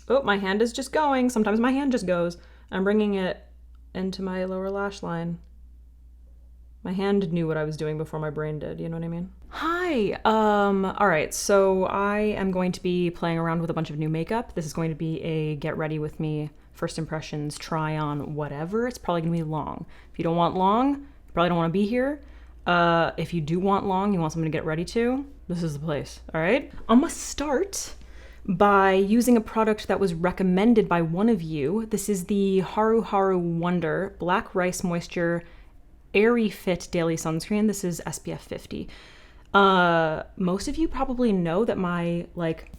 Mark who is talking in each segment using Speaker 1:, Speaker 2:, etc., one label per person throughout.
Speaker 1: Oh, my hand is just going. Sometimes my hand just goes. I'm bringing it into my lower lash line. My hand knew what I was doing before my brain did, you know what I mean? Hi, all right, so I am going to be playing around with a bunch of new makeup. This is going to be a get ready with me, first impressions, try on, whatever. It's probably gonna be long. If you don't want long, you probably don't wanna be here. If you do want long, you want something to get ready to, this is the place, all right? I'm gonna start by using a product that was recommended by one of you. This is the Haru Haru Wonder Black Rice Moisture Airy Fit Daily Sunscreen. This is SPF 50. Most of you probably know that my like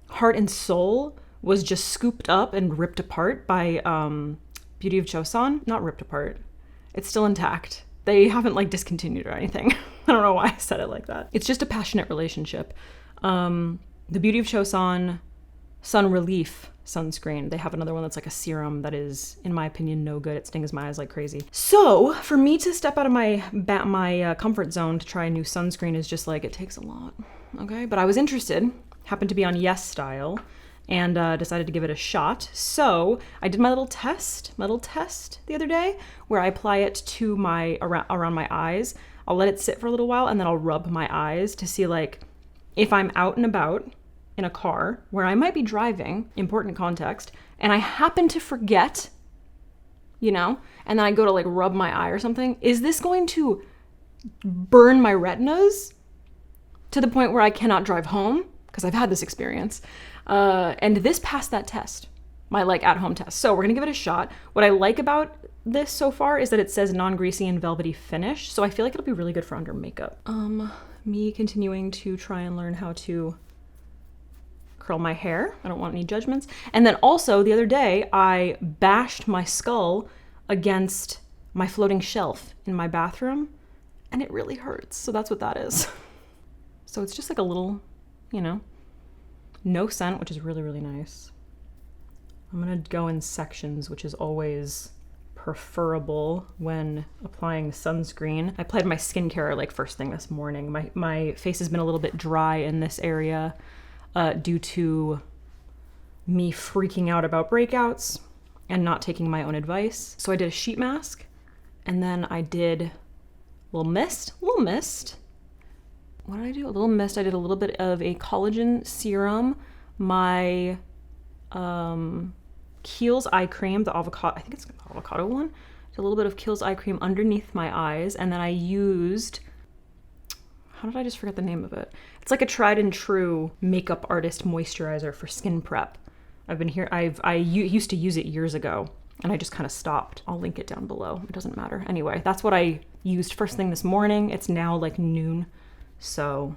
Speaker 1: heart and soul was just scooped up and ripped apart by Beauty of Chosun. Not ripped apart. It's still intact. They haven't like discontinued or anything. I don't know why I said it like that. It's just a passionate relationship. The Beauty of Chosun Sun Relief sunscreen. They have another one that's like a serum that is, in my opinion, no good. It stings my eyes like crazy. So for me to step out of my comfort zone to try a new sunscreen is just like, it takes a lot, okay? But I was interested, happened to be on Yes Style, and decided to give it a shot. So I did my little test the other day where I apply it to around my eyes. I'll let it sit for a little while and then I'll rub my eyes to see like if I'm out and about in a car where I might be driving, important context, and I happen to forget, you know, and then I go to like rub my eye or something, is this going to burn my retinas to the point where I cannot drive home? Because I've had this experience. And this passed that test, my like at-home test. So we're gonna give it a shot. What I like about this so far is that it says non-greasy and velvety finish. So I feel like it'll be really good for under makeup. Me continuing to try and learn how to curl my hair. I don't want any judgments. And then also the other day, I bashed my skull against my floating shelf in my bathroom and it really hurts. So that's what that is. So it's just like a little, you know, no scent, which is really, really nice. I'm gonna go in sections, which is always preferable when applying sunscreen. I applied my skincare like first thing this morning. My face has been a little bit dry in this area due to me freaking out about breakouts and not taking my own advice. So I did a sheet mask and then I did a little mist. What did I do? A little mist. I did a little bit of a collagen serum. My Kiehl's eye cream, the avocado, I think it's the avocado one. Did a little bit of Kiehl's eye cream underneath my eyes, and then I used, how did I just forget the name of it? It's like a tried and true makeup artist moisturizer for skin prep. I used to use it years ago, and I just kind of stopped. I'll link it down below. It doesn't matter. Anyway, that's what I used first thing this morning. It's now like noon, so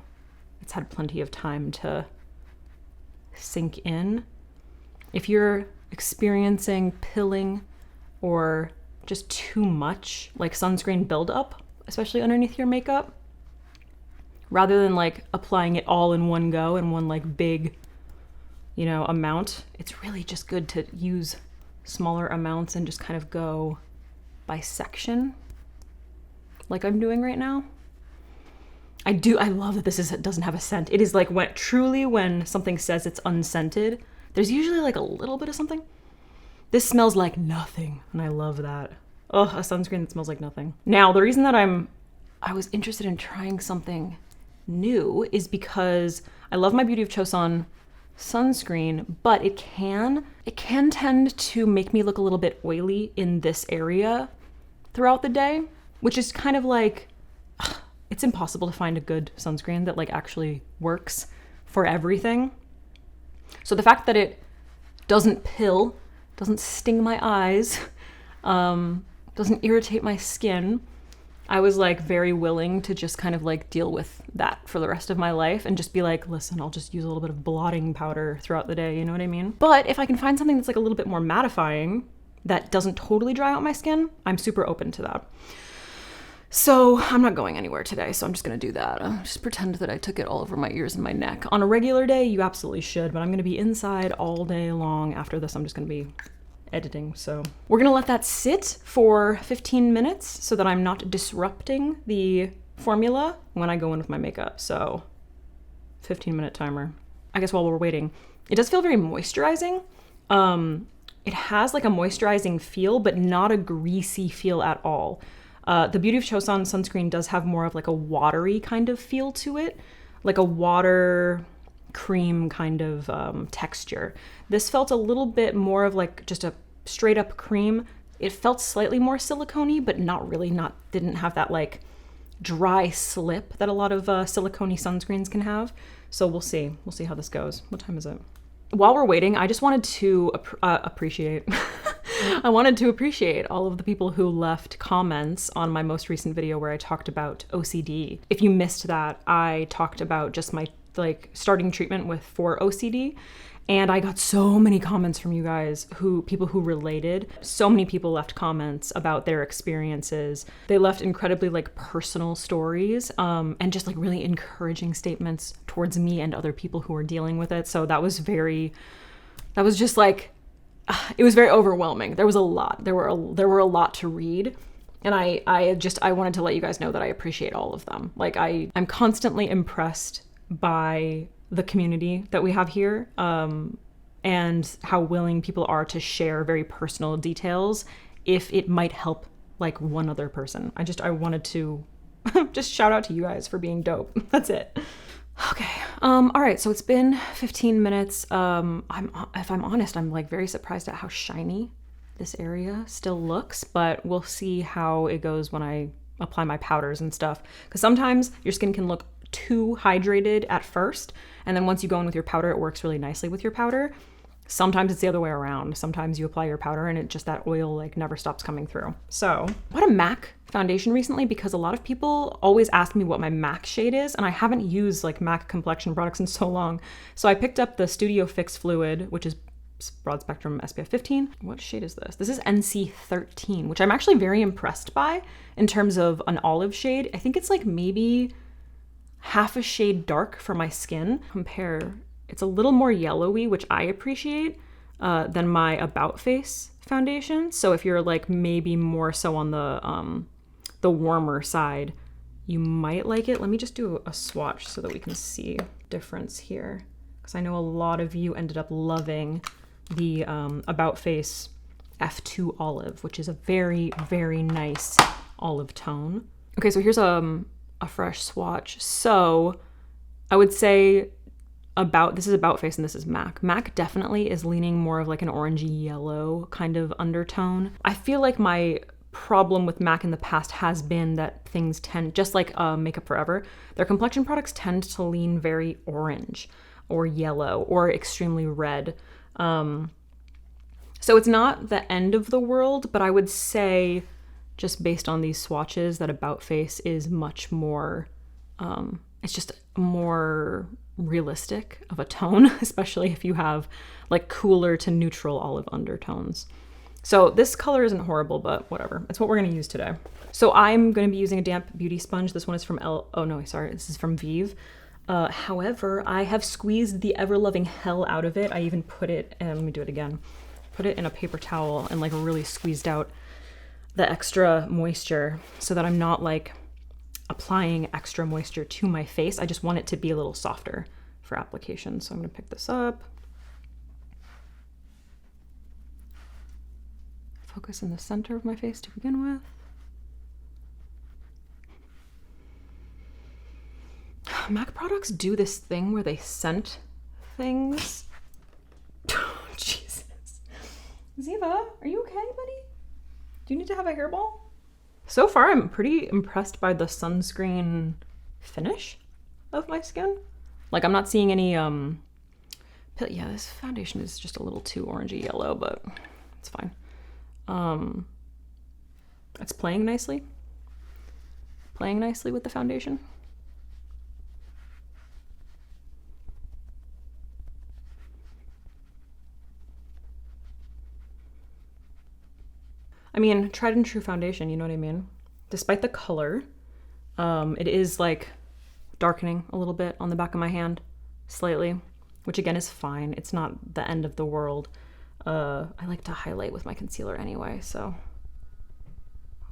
Speaker 1: it's had plenty of time to sink in. If you're experiencing pilling or just too much like sunscreen buildup, especially underneath your makeup, rather than like applying it all in one go in one like big, you know, amount, it's really just good to use smaller amounts and just kind of go by section like I'm doing right now. I love that it doesn't have a scent. It is like when something says it's unscented, there's usually like a little bit of something. This smells like nothing, and I love that. Oh, a sunscreen that smells like nothing. Now, the reason that I was interested in trying something new is because I love my Beauty of Chosun sunscreen, but it can tend to make me look a little bit oily in this area throughout the day, which is kind of like, it's impossible to find a good sunscreen that like actually works for everything. So the fact that it doesn't pill, doesn't sting my eyes, doesn't irritate my skin, I was like very willing to just kind of like deal with that for the rest of my life and just be like, listen, I'll just use a little bit of blotting powder throughout the day, you know what I mean? But if I can find something that's like a little bit more mattifying that doesn't totally dry out my skin, I'm super open to that. So I'm not going anywhere today, so I'm just gonna do that. Just pretend that I took it all over my ears and my neck. On a regular day, you absolutely should, but I'm gonna be inside all day long. After this, I'm just gonna be editing, so. We're gonna let that sit for 15 minutes so that I'm not disrupting the formula when I go in with my makeup, so 15-minute timer. I guess while we're waiting, it does feel very moisturizing, It has like a moisturizing feel, but not a greasy feel at all. The Beauty of Chosun sunscreen does have more of like a watery kind of feel to it, like a water cream kind of texture. This felt a little bit more of like just a straight up cream. It felt slightly more silicone-y, but not really, didn't have that like dry slip that a lot of silicone-y sunscreens can have. So we'll see how this goes. What time is it? While we're waiting, I just wanted to appreciate I wanted to appreciate all of the people who left comments on my most recent video where I talked about OCD. If you missed that, I talked about just my like starting treatment for OCD, and I got so many comments from you guys, people who related. So many people left comments about their experiences. They left incredibly like personal stories, and just like really encouraging statements towards me and other people who are dealing with it. So that was just like, it was very overwhelming. There was a lot. There were a lot to read. And I wanted to let you guys know that I appreciate all of them. Like I'm constantly impressed by the community that we have here, and how willing people are to share very personal details if it might help like one other person. I wanted to just shout out to you guys for being dope. That's it. Okay. All right. So it's been 15 minutes. If I'm honest, I'm like very surprised at how shiny this area still looks, but we'll see how it goes when I apply my powders and stuff. Because sometimes your skin can look too hydrated at first, and then once you go in with your powder, it works really nicely with your powder. Sometimes it's the other way around. Sometimes you apply your powder and that oil like never stops coming through. So I bought a MAC foundation recently because a lot of people always ask me what my MAC shade is, and I haven't used like MAC complexion products in so long. So I picked up the Studio Fix Fluid, which is broad spectrum SPF 15. What shade is this? This is NC 13, which I'm actually very impressed by in terms of an olive shade. I think it's like maybe half a shade dark for my skin. It's a little more yellowy, which I appreciate, than my About Face foundation. So if you're like maybe more so on the warmer side, you might like it. Let me just do a swatch so that we can see difference here, because I know a lot of you ended up loving the About Face F2 Olive, which is a very, very nice olive tone. Okay, so here's a fresh swatch. So I would say this is About Face and this is MAC. MAC definitely is leaning more of like an orangey yellow kind of undertone. I feel like my problem with MAC in the past has been that things tend, just like Makeup Forever, their complexion products tend to lean very orange or yellow or extremely red. So it's not the end of the world, but I would say just based on these swatches that About Face is much more, it's just more realistic of a tone, especially if you have like cooler to neutral olive undertones. So this color isn't horrible, but whatever. It's what we're gonna use today. So I'm gonna be using a damp beauty sponge. This one is from this is from Vive. However, I have squeezed the ever-loving hell out of it. I even put it, and let me do it again, put it in a paper towel and like really squeezed out the extra moisture so that I'm not like applying extra moisture to my face. I just want it to be a little softer for application. So I'm gonna pick this up. Focus in the center of my face to begin with. MAC products do this thing where they scent things. Oh, Jesus. Ziva, are you okay, buddy? Do you need to have a hairball? So far, I'm pretty impressed by the sunscreen finish of my skin. Like, I'm not seeing any, yeah, this foundation is just a little too orangey yellow, but it's fine. It's playing nicely with the foundation. I mean, tried and true foundation, you know what I mean? Despite the color, it is like darkening a little bit on the back of my hand, slightly, which again is fine. It's not the end of the world. I like to highlight with my concealer anyway, so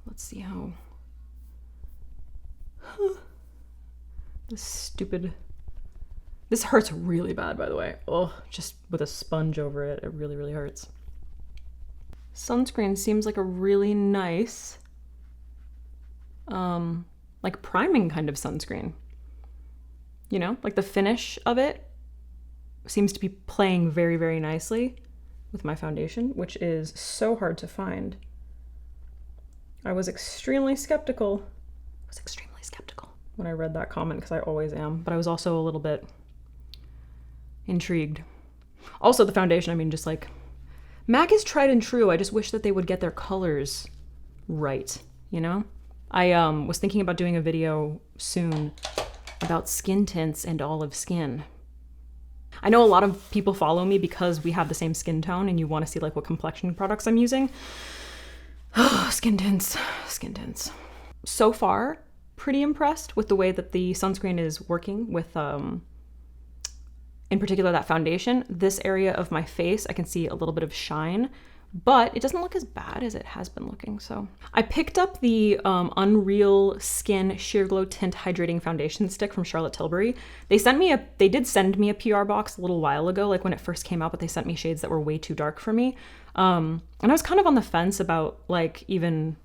Speaker 1: let's see how this stupid This hurts really bad, by the way. Oh, just with a sponge over it, it really, really hurts. Sunscreen seems like a really nice, like priming kind of sunscreen. You know, like the finish of it seems to be playing very, very nicely with my foundation, which is so hard to find. I was extremely skeptical. When I read that comment, because I always am, but I was also a little bit intrigued. Also the foundation, I mean, just like, MAC is tried and true. I just wish that they would get their colors right, you know? I was thinking about doing a video soon about skin tints and olive skin. I know a lot of people follow me because we have the same skin tone and you want to see like what complexion products I'm using. Skin tints. So far, pretty impressed with the way that the sunscreen is working with, in particular, that foundation. This area of my face, I can see a little bit of shine, but it doesn't look as bad as it has been looking, so. I picked up the Unreal Skin Sheer Glow Tint Hydrating Foundation Stick from Charlotte Tilbury. They did send me a PR box a little while ago, like when it first came out, but they sent me shades that were way too dark for me. And I was kind of on the fence about like even,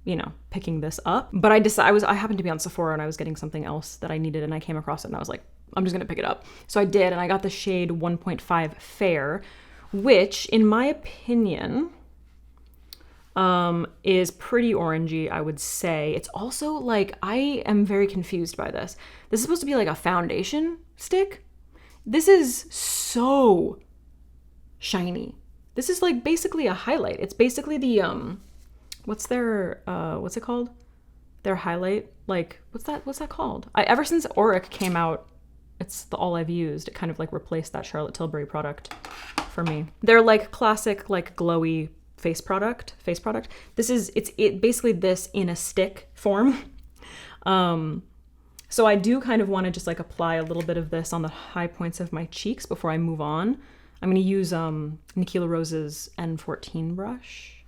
Speaker 1: you know, picking this up, but I happened to be on Sephora and I was getting something else that I needed and I came across it and I was like, I'm just gonna pick it up. So I did, and I got the shade 1.5 Fair, which in my opinion is pretty orangey, I would say. It's also like, I am very confused by this. This is supposed to be like a foundation stick. This is so shiny. This is like basically a highlight. It's basically the, what's it called? Their highlight, like, what's that called? Ever since Auric came out, it's all I've used. It kind of like replaced that Charlotte Tilbury product for me. They're like classic, like glowy face product. This is, it's basically this in a stick form. So I do kind of want to just like apply a little bit of this on the high points of my cheeks before I move on. I'm going to use Nikila Rose's N14 brush.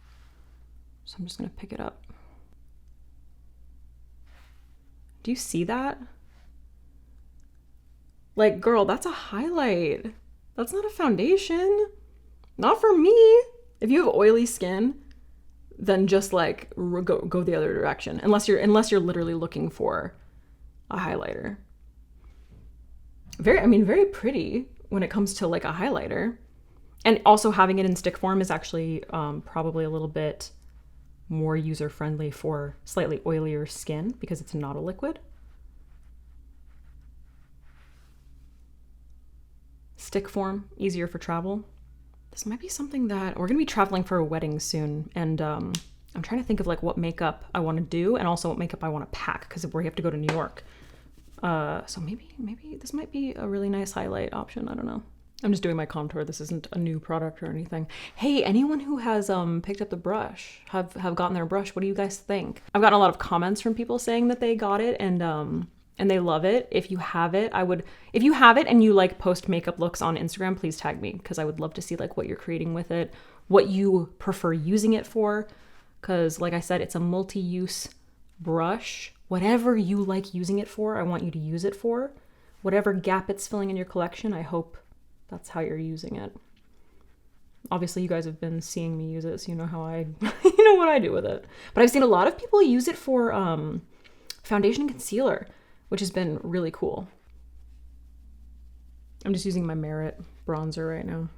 Speaker 1: So I'm just going to pick it up. Do you see that? Like, girl, that's a highlight. That's not a foundation. Not for me. If you have oily skin, then just like go the other direction. Unless you're literally looking for a highlighter. Very pretty when it comes to like a highlighter. And also having it in stick form is actually probably a little bit more user-friendly for slightly oilier skin because it's not a liquid. Stick form, easier for travel. This might be something that we're gonna be traveling for a wedding soon, and I'm trying to think of like what makeup I want to do and also what makeup I want to pack because we have to go to New York. So maybe this might be a really nice highlight option. I don't know. I'm just doing my contour. This isn't a new product or anything. Hey, anyone who has picked up the brush, have gotten their brush, what do you guys think? I've gotten a lot of comments from people saying that they got it and they love it. If you have it, if you have it and you like post makeup looks on Instagram, please tag me because I would love to see like what you're creating with it, what you prefer using it for. Because like I said, it's a multi-use brush. Whatever you like using it for, I want you to use it for. Whatever gap it's filling in your collection, I hope that's how you're using it. Obviously, you guys have been seeing me use it, so you know how you know what I do with it. But I've seen a lot of people use it for foundation and concealer, which has been really cool. I'm just using my Merit bronzer right now.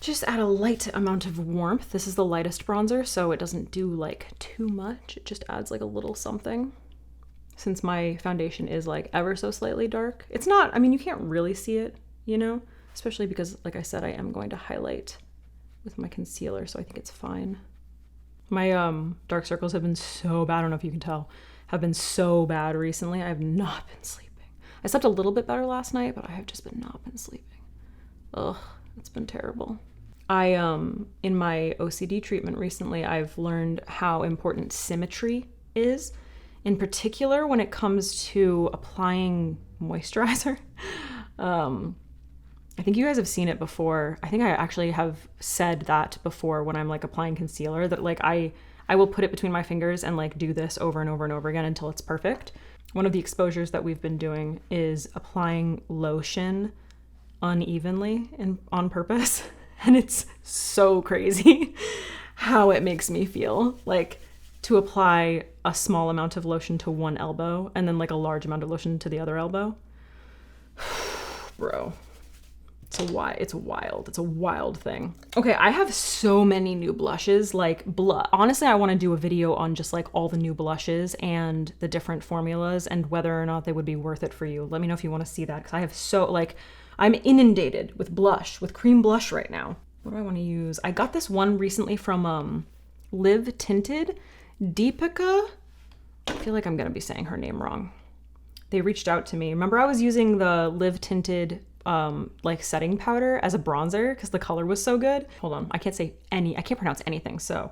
Speaker 1: Just add a light amount of warmth. This is the lightest bronzer, so it doesn't do like too much. It just adds like a little something. Since my foundation is like ever so slightly dark. It's not, I mean, you can't really see it, you know? Especially because, like I said, I am going to highlight with my concealer, so I think it's fine. My dark circles have been so bad, I don't know if you can tell, have been so bad recently. I have not been sleeping. I slept a little bit better last night, but I have just not been sleeping. Ugh, it's been terrible. In my OCD treatment recently, I've learned how important symmetry is. In particular, when it comes to applying moisturizer. I think you guys have seen it before. I think I actually have said that before when I'm like applying concealer, that like I will put it between my fingers and like do this over and over and over again until it's perfect. one of the exposures that we've been doing is applying lotion unevenly and on purpose. And it's so crazy how it makes me feel. Like, to apply a small amount of lotion to one elbow and then like a large amount of lotion to the other elbow. Bro, it's wild. It's a wild thing. Okay, I have so many new blushes. Like, honestly, I want to do a video on just like all the new blushes and the different formulas and whether or not they would be worth it for you. Let me know if you want to see that, because I have I'm inundated with blush, with cream blush right now. What do I want to use? I got this one recently from Live Tinted. Deepika, I feel like I'm gonna be saying her name wrong. They reached out to me. Remember, I was using the Live Tinted like setting powder as a bronzer because the color was so good. Hold on, I can't pronounce anything. So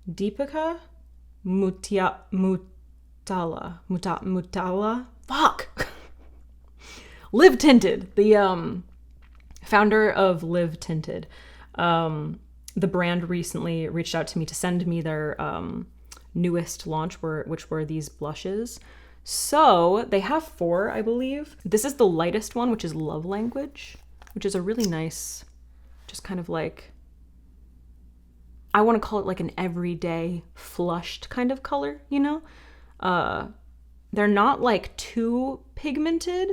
Speaker 1: Deepika Mutala. Fuck. Live Tinted, the founder of Live Tinted. The brand recently reached out to me to send me their newest launch, which were these blushes. So they have 4, I believe. This is the lightest one, which is Love Language, which is a really nice, just kind of like, I want to call it like an everyday flushed kind of color, you know? They're not like too pigmented,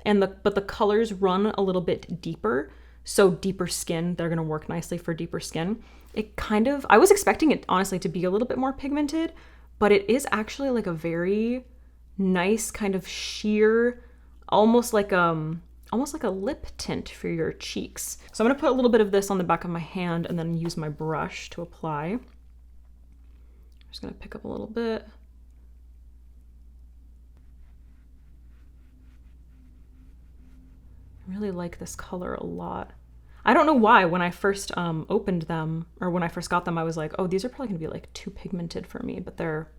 Speaker 1: but the colors run a little bit deeper. So deeper skin, they're gonna work nicely for deeper skin. I was expecting it honestly to be a little bit more pigmented, but it is actually like a very nice kind of sheer, almost like a lip tint for your cheeks. So I'm gonna put a little bit of this on the back of my hand and then use my brush to apply. I'm just gonna pick up a little bit. I really like this color a lot. I don't know why when I first opened them, or when I first got them, I was like, oh, these are probably gonna be like too pigmented for me, but they're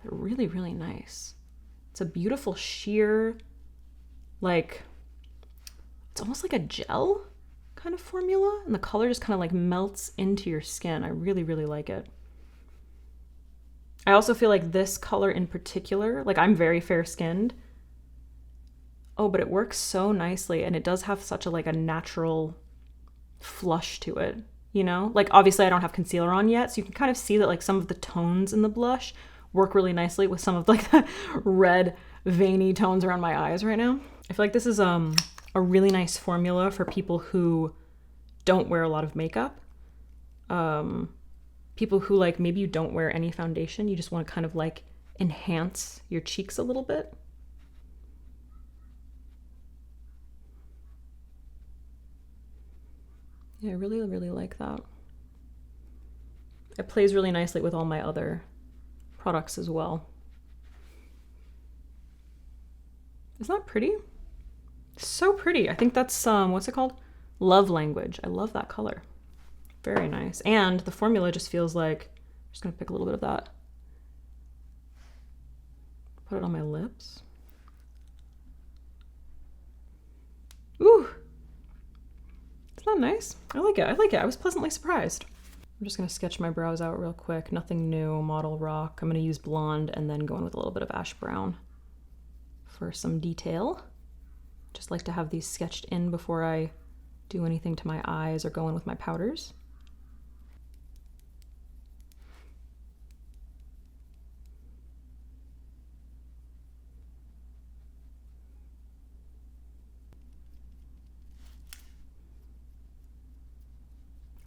Speaker 1: really, really nice. It's a beautiful sheer, like, it's almost like a gel kind of formula, and the color just kind of like melts into your skin. I really, really like it. I also feel like this color in particular, like, I'm very fair skinned. Oh, but it works so nicely, and it does have such a natural flush to it, you know? Like, obviously I don't have concealer on yet, so you can kind of see that like some of the tones in the blush work really nicely with some of like the red veiny tones around my eyes right now. I feel like this is a really nice formula for people who don't wear a lot of makeup. People who like, maybe you don't wear any foundation, you just want to kind of like enhance your cheeks a little bit. Yeah, I really, really like that. It plays really nicely with all my other products as well. Isn't that pretty? So pretty. I think that's, what's it called? Love Language. I love that color. Very nice. And the formula just feels like, I'm just gonna pick a little bit of that. Put it on my lips. Ooh. Isn't that nice? I like it. I like it. I was pleasantly surprised. I'm just going to sketch my brows out real quick. Nothing new. Model Rock. I'm going to use blonde and then go in with a little bit of ash brown for some detail. Just like to have these sketched in before I do anything to my eyes or go in with my powders.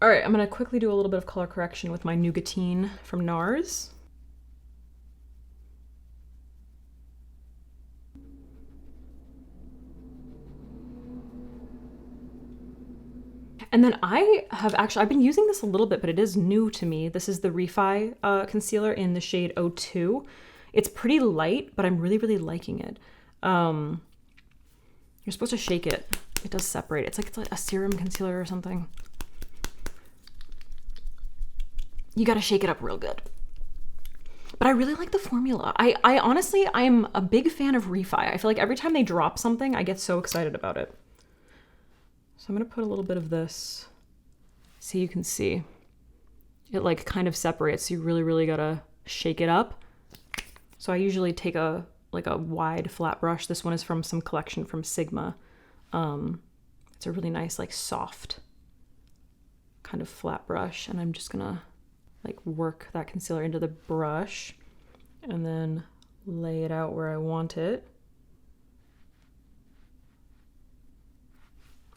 Speaker 1: All right, I'm gonna quickly do a little bit of color correction with my Nougatine from NARS. And then I've been using this a little bit, but it is new to me. This is the Refi concealer in the shade 02. It's pretty light, but I'm really, really liking it. You're supposed to shake it. It does separate. It's like a serum concealer or something. You gotta shake it up real good. But I really like the formula. I honestly, I'm a big fan of Refi. I feel like every time they drop something, I get so excited about it. So I'm gonna put a little bit of this, so you can see. It like kind of separates, so you really, really gotta shake it up. So I usually take a like a wide flat brush. This one is from some collection from Sigma. It's a really nice, like soft kind of flat brush. And I'm just gonna like work that concealer into the brush and then lay it out where I want it.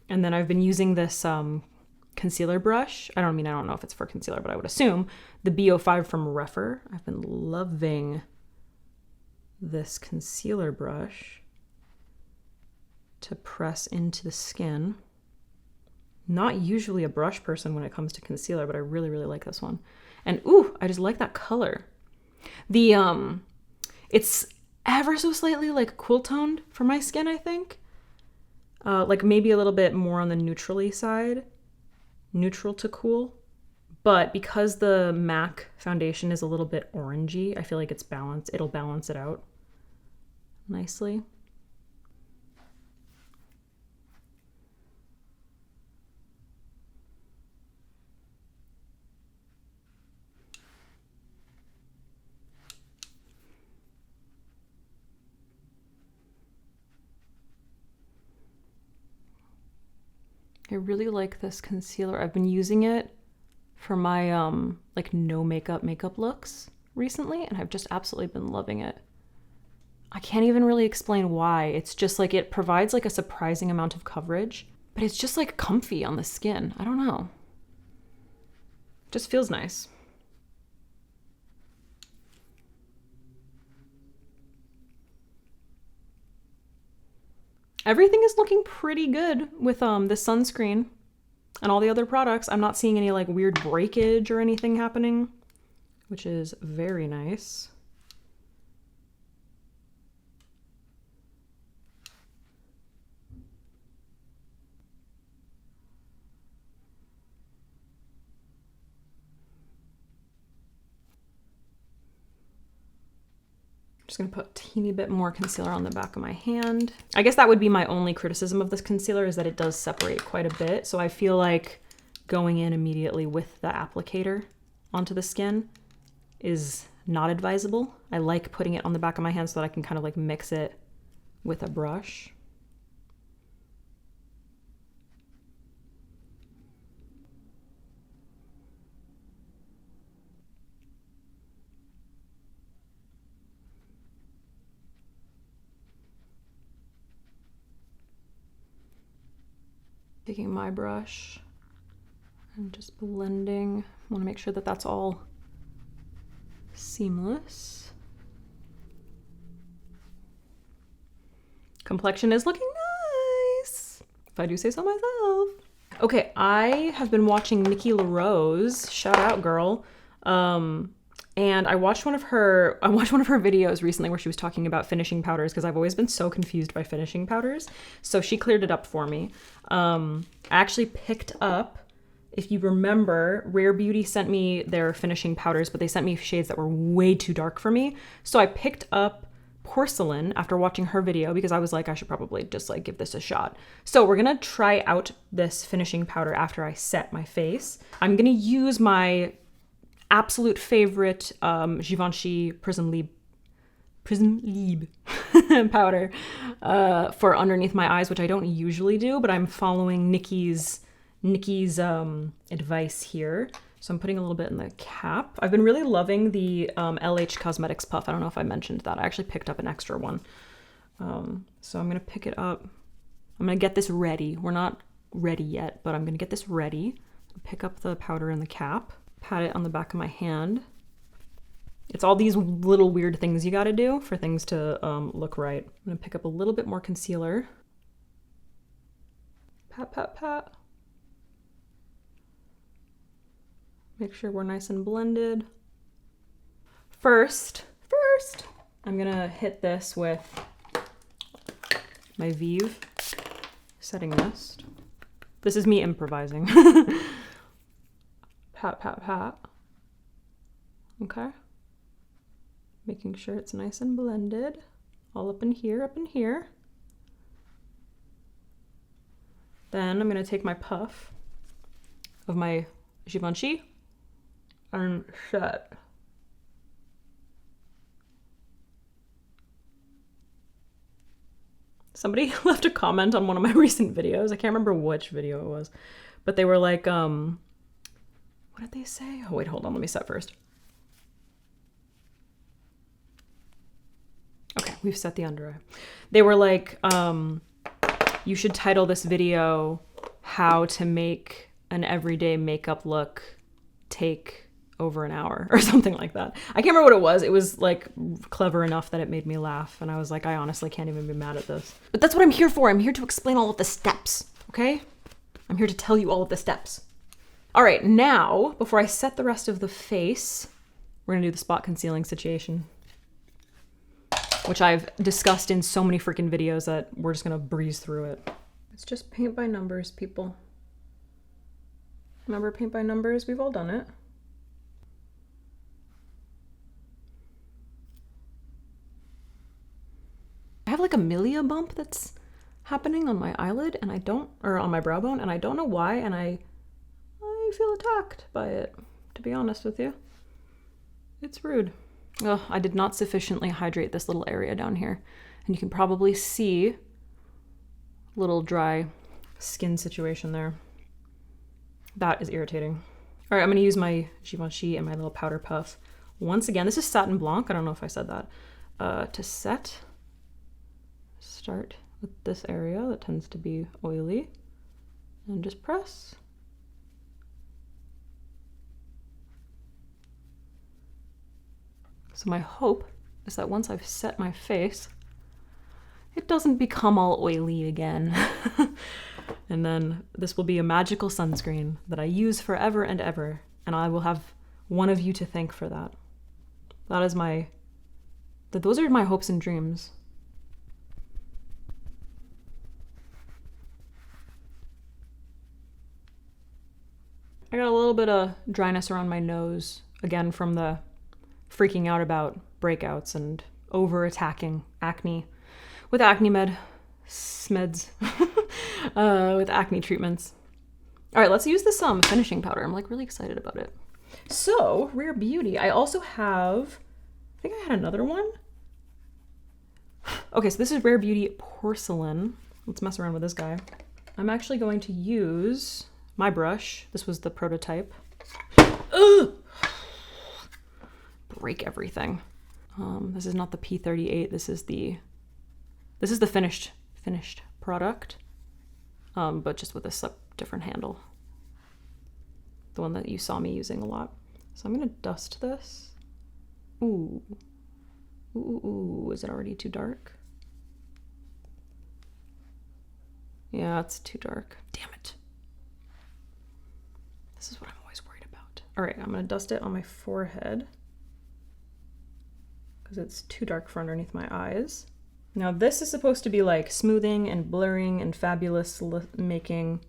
Speaker 1: And then I've been using this concealer brush. I don't know if it's for concealer, but I would assume the B05 from Refer. I've been loving this concealer brush to press into the skin. Not usually a brush person when it comes to concealer, but I really, really like this one. And ooh, I just like that color. The it's ever so slightly like cool toned for my skin, I think. Like maybe a little bit more on the neutrally side, neutral to cool. But because the MAC foundation is a little bit orangey, I feel like it's balanced. It'll balance it out nicely. I really like this concealer. I've been using it for my like no makeup looks recently, and I've just absolutely been loving it. I can't even really explain why. It's just like it provides like a surprising amount of coverage, but it's just like comfy on the skin. I don't know. It just feels nice. Everything is looking pretty good with the sunscreen and all the other products. I'm not seeing any like weird breakage or anything happening, which is very nice. Just gonna put a teeny bit more concealer on the back of my hand. I guess that would be my only criticism of this concealer, is that it does separate quite a bit. So I feel like going in immediately with the applicator onto the skin is not advisable. I like putting it on the back of my hand so that I can kind of like mix it with a brush. Taking my brush and just blending. I want to make sure that that's all seamless. Complexion is looking nice, if I do say so myself. Okay, I have been watching Nikki LaRose, shout out girl, and I watched one of her videos recently where she was talking about finishing powders, because I've always been so confused by finishing powders. So she cleared it up for me. I actually picked up, if you remember, Rare Beauty sent me their finishing powders, but they sent me shades that were way too dark for me. So I picked up Porcelain after watching her video, because I was like, I should probably just like give this a shot. So we're gonna try out this finishing powder after I set my face. I'm gonna use my absolute favorite Givenchy PRISME Libre powder for underneath my eyes, which I don't usually do, but I'm following Nikki's advice here. So I'm putting a little bit in the cap. I've been really loving the LH Cosmetics puff. I don't know if I mentioned that. I actually picked up an extra one. So I'm gonna pick it up. I'm gonna get this ready. We're not ready yet, but I'm gonna get this ready. Pick up the powder in the cap. Pat it on the back of my hand. It's all these little weird things you gotta do for things to look right. I'm gonna pick up a little bit more concealer. Pat, pat, pat. Make sure we're nice and blended. First, I'm gonna hit this with my Vive setting mist. This is me improvising. Pat, pat, pat. Okay. Making sure it's nice and blended. All up in here, up in here. Then I'm gonna take my puff of my Givenchy and set. Somebody left a comment on one of my recent videos. I can't remember which video it was, but they were like, what did they say? Oh, wait, hold on. Let me set first. Okay, we've set the under eye. They were like, you should title this video, How to Make an Everyday Makeup Look Take Over an Hour, or something like that. I can't remember what it was. It was like clever enough that it made me laugh. And I was like, I honestly can't even be mad at this. But that's what I'm here for. I'm here to explain all of the steps, okay? I'm here to tell you all of the steps. All right, now, before I set the rest of the face, we're gonna do the spot concealing situation, which I've discussed in so many freaking videos that we're just gonna breeze through it. It's just paint by numbers, people. Remember paint by numbers? We've all done it. I have like a milia bump that's happening on my eyelid and or on my brow bone, and I don't know why, and I feel attacked by it, to be honest with you. It's rude. Oh, I did not sufficiently hydrate this little area down here. And you can probably see a little dry skin situation there. That is irritating. All right, I'm gonna use my Givenchy and my little powder puff. Once again, this is Satin Blanc. I don't know if I said that. To set, start with this area that tends to be oily and just press. So my hope is that once I've set my face, it doesn't become all oily again. And then this will be a magical sunscreen that I use forever and ever, and I will have one of you to thank for that. Those are my hopes and dreams. I got a little bit of dryness around my nose, again from the freaking out about breakouts and over-attacking acne with acne meds, with acne treatments. All right, let's use this finishing powder. I'm like really excited about it. So, Rare Beauty. I also have, I think I had another one. Okay, so this is Rare Beauty Porcelain. Let's mess around with this guy. I'm actually going to use my brush. This was the prototype. Ugh! Break everything. This is not the P38. This is the finished product, but just with a different handle. The one that you saw me using a lot. So I'm gonna dust this. Ooh, is it already too dark? Yeah, it's too dark. Damn it. This is what I'm always worried about. All right, I'm gonna dust it on my forehead because it's too dark for underneath my eyes. Now this is supposed to be like smoothing and blurring and fabulous making.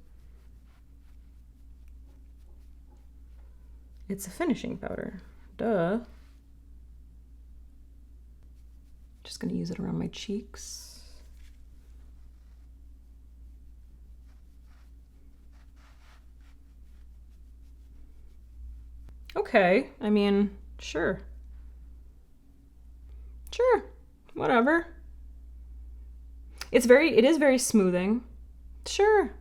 Speaker 1: It's a finishing powder, duh. Just gonna use it around my cheeks. Okay, I mean, sure. Sure, whatever. It is very smoothing. Sure.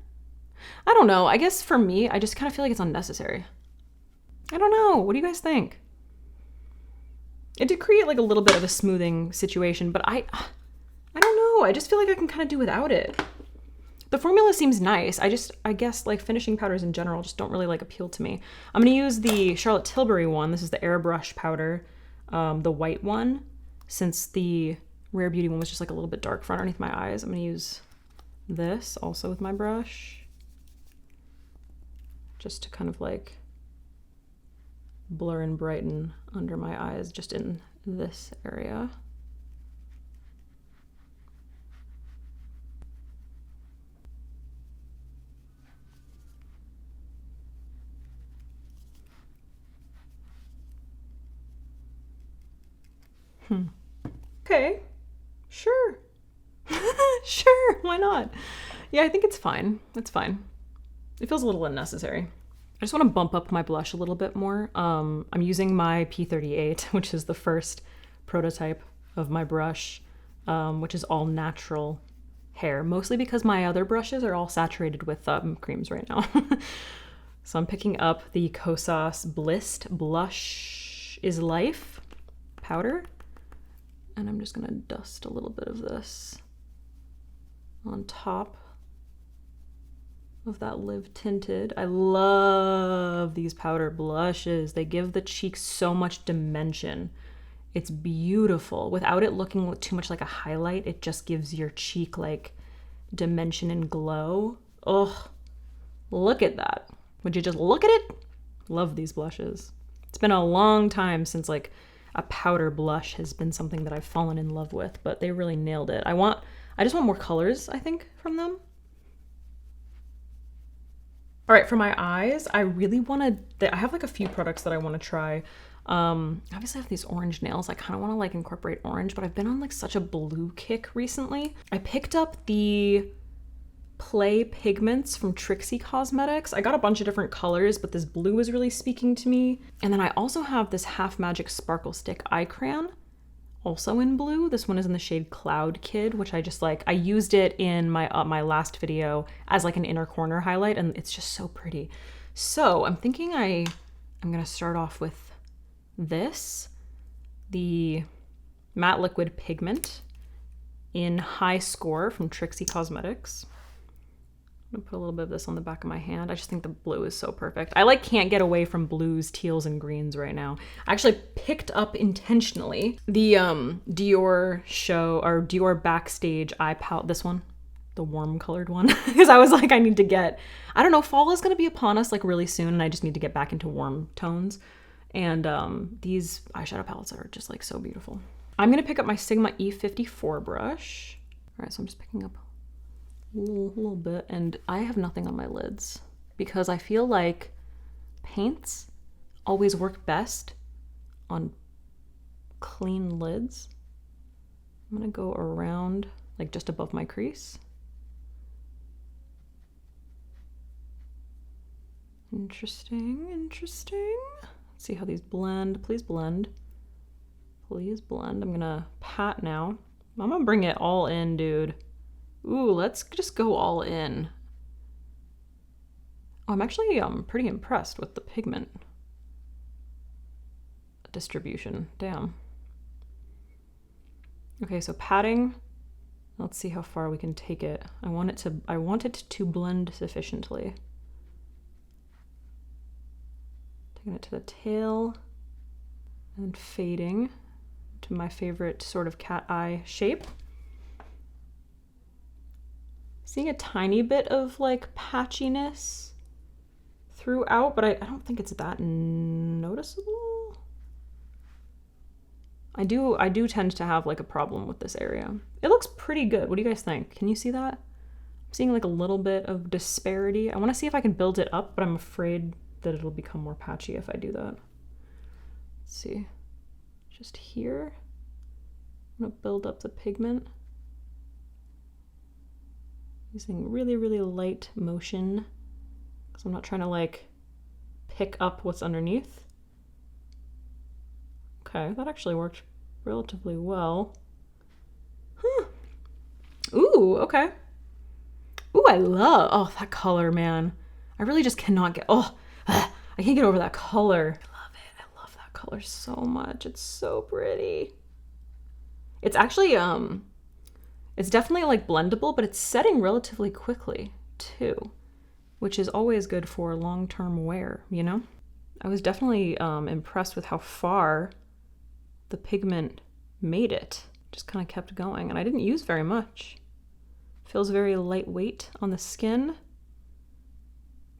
Speaker 1: I don't know. I guess for me, I just kind of feel like it's unnecessary. I don't know. What do you guys think? It did create like a little bit of a smoothing situation, but I don't know. I just feel like I can kind of do without it. The formula seems nice. I guess like finishing powders in general just don't really like appeal to me. I'm gonna use the Charlotte Tilbury one. This is the airbrush powder, the white one. Since the Rare Beauty one was just like a little bit dark for underneath my eyes, I'm gonna use this also with my brush. Just to kind of like blur and brighten under my eyes, just in this area. Okay, sure. Sure, why not? Yeah, I think it's fine. It's fine. It feels a little unnecessary. I just want to bump up my blush a little bit more. I'm using my P38, which is the first prototype of my brush, which is all natural hair, mostly because my other brushes are all saturated with creams right now. So I'm picking up the Kosas Blist Blush is Life powder, and I'm just gonna dust a little bit of this on top of that Live Tinted. I love these powder blushes. They give the cheeks so much dimension. It's beautiful. Without it looking too much like a highlight, it just gives your cheek like dimension and glow. Oh, look at that. Would you just look at it? Love these blushes. It's been a long time since like a powder blush has been something that I've fallen in love with, but they really nailed it. I just want more colors, I think, from them. All right, for my eyes, I really want to, I have like a few products that I want to try. Obviously I have these orange nails. I kind of want to like incorporate orange, but I've been on like such a blue kick recently. I picked up the Play pigments from Trixie Cosmetics. I got a bunch of different colors, but this blue is really speaking to me. And then I also have this Half Magic Sparkle Stick eye crayon, also in blue. This one is in the shade Cloud Kid, which I just like. I used it in my my last video as like an inner corner highlight, and it's just so pretty. So I'm thinking I'm gonna start off with this, the Matte Liquid Pigment in High Score from Trixie Cosmetics. I'm gonna put a little bit of this on the back of my hand. I just think the blue is so perfect. I like can't get away from blues, teals, and greens right now. I actually picked up intentionally the Dior show or Dior Backstage eye palette, this one, the warm colored one, because I was like, I need to get, I don't know, fall is gonna be upon us like really soon, and I just need to get back into warm tones. And these eyeshadow palettes are just like so beautiful. I'm gonna pick up my Sigma E54 brush. All right, so I'm just picking up a little bit, and I have nothing on my lids because I feel like paints always work best on clean lids. I'm gonna go around like just above my crease. Interesting, interesting. Let's see how these blend. Please blend. Please blend. I'm gonna pat now. I'm gonna bring it all in, dude. Ooh, let's just go all in. Oh, I'm actually pretty impressed with the pigment distribution. Damn. Okay, so patting. Let's see how far we can take it. I want it to blend sufficiently. Taking it to the tail and fading to my favorite sort of cat eye shape. Seeing a tiny bit of like patchiness throughout, but I don't think it's that noticeable. I do tend to have like a problem with this area. It looks pretty good. What do you guys think? Can you see that? I'm seeing like a little bit of disparity. I want to see if I can build it up, but I'm afraid that it'll become more patchy if I do that. Let's see. Just here. I'm gonna build up the pigment. Using really, really light motion, because I'm not trying to like pick up what's underneath. Okay, that actually worked relatively well. Huh. Ooh, okay. Ooh, I love, that color, man. I really just cannot get, I can't get over that color. I love it. I love that color so much. It's so pretty. It's actually, it's definitely like blendable, but it's setting relatively quickly too, which is always good for long-term wear, you know? I was definitely impressed with how far the pigment made it. Just kind of kept going, and I didn't use very much. Feels very lightweight on the skin.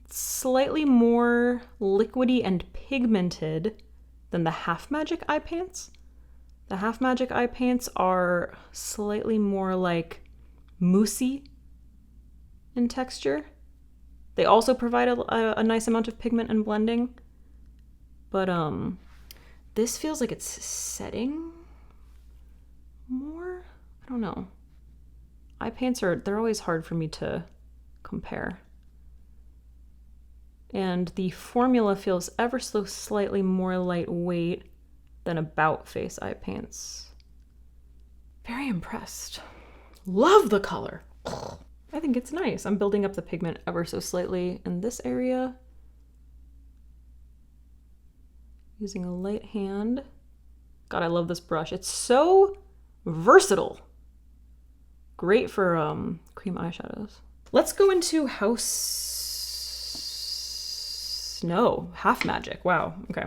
Speaker 1: It's slightly more liquidy and pigmented than the Half Magic eye paints. The Half Magic eye paints are slightly more like moussey in texture. They also provide a nice amount of pigment and blending, but this feels like it's setting more. I don't know. Eye paints they're always hard for me to compare. And the formula feels ever so slightly more lightweight than About Face eye paints. Very impressed. Love the color. I think it's nice. I'm building up the pigment ever so slightly in this area. Using a light hand. God, I love this brush. It's so versatile. Great for cream eyeshadows. Let's go into Half Magic. Wow, okay.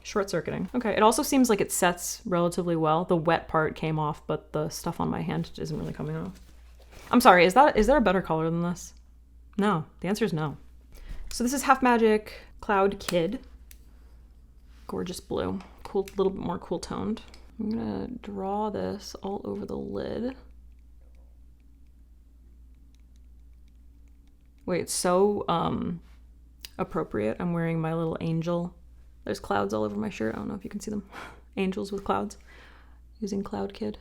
Speaker 1: Short circuiting. Okay, it also seems like it sets relatively well. The wet part came off, but the stuff on my hand isn't really coming off. I'm sorry, is there a better color than this? No, the answer is no. So this is Half Magic Cloud Kid. Gorgeous blue, cool, little bit more cool toned. I'm gonna draw this all over the lid. Wait, it's so appropriate. I'm wearing my little angel. There's clouds all over my shirt. I don't know if you can see them. Angels with clouds. Using Cloud Kid.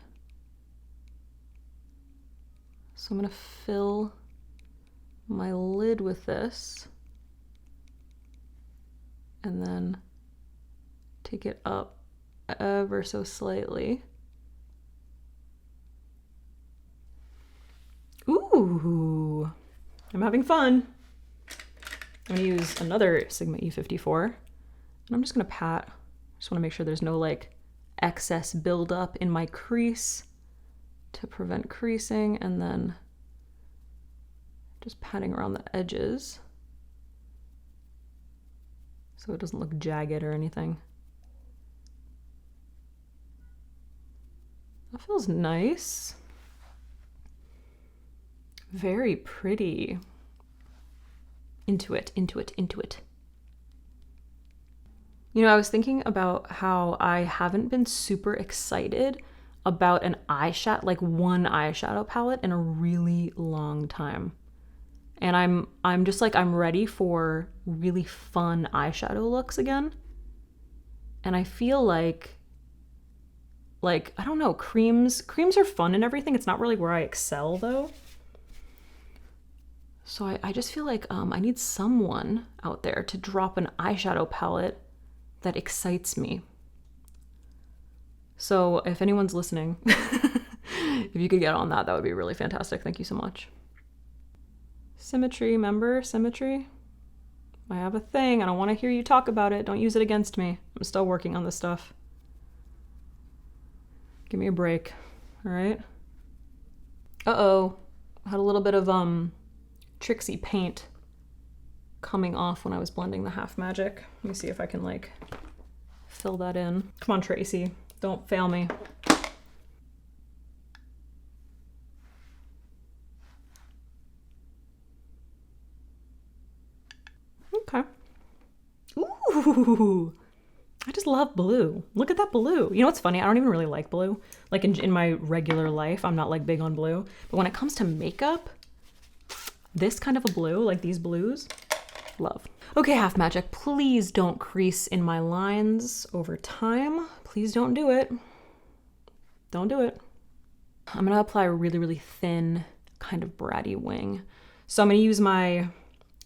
Speaker 1: So I'm gonna fill my lid with this. And then take it up ever so slightly. Ooh, I'm having fun. I'm gonna use another Sigma E54, and I'm just gonna pat. Just wanna make sure there's no like excess buildup in my crease to prevent creasing, and then just patting around the edges so it doesn't look jagged or anything. That feels nice. Very pretty. Into it, into it, into it. You know, I was thinking about how I haven't been super excited about an eyeshadow, like one eyeshadow palette in a really long time. And I'm just like, I'm ready for really fun eyeshadow looks again. And I feel like, I don't know, creams are fun and everything. It's not really where I excel though. So I just feel like I need someone out there to drop an eyeshadow palette that excites me. So if anyone's listening, if you could get on that, that would be really fantastic. Thank you so much. Symmetry, remember? Symmetry? I have a thing. I don't want to hear you talk about it. Don't use it against me. I'm still working on this stuff. Give me a break, all right? Uh-oh. I had a little bit of tricksy paint coming off when I was blending the Half Magic. Let me see if I can like fill that in. Come on, Tracy, don't fail me. Okay. Ooh, I just love blue. Look at that blue. You know what's funny? I don't even really like blue. Like in my regular life, I'm not like big on blue. But when it comes to makeup, this kind of a blue, like these blues, love. Okay, Half Magic, please don't crease in my lines over time. Please don't do it. Don't do it. I'm gonna apply a really, really thin kind of bratty wing. So I'm gonna use my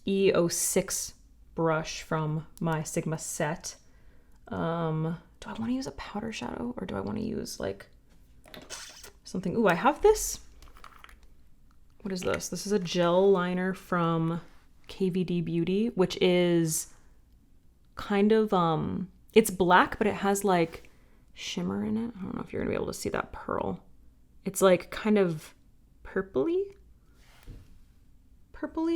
Speaker 1: E06 brush from my Sigma set. Do I wanna use a powder shadow or do I wanna use like something? Ooh, I have this. What is this? This is a gel liner from KVD Beauty, which is kind of, it's black, but it has like shimmer in it. I don't know if you're gonna be able to see that pearl. It's like kind of purpley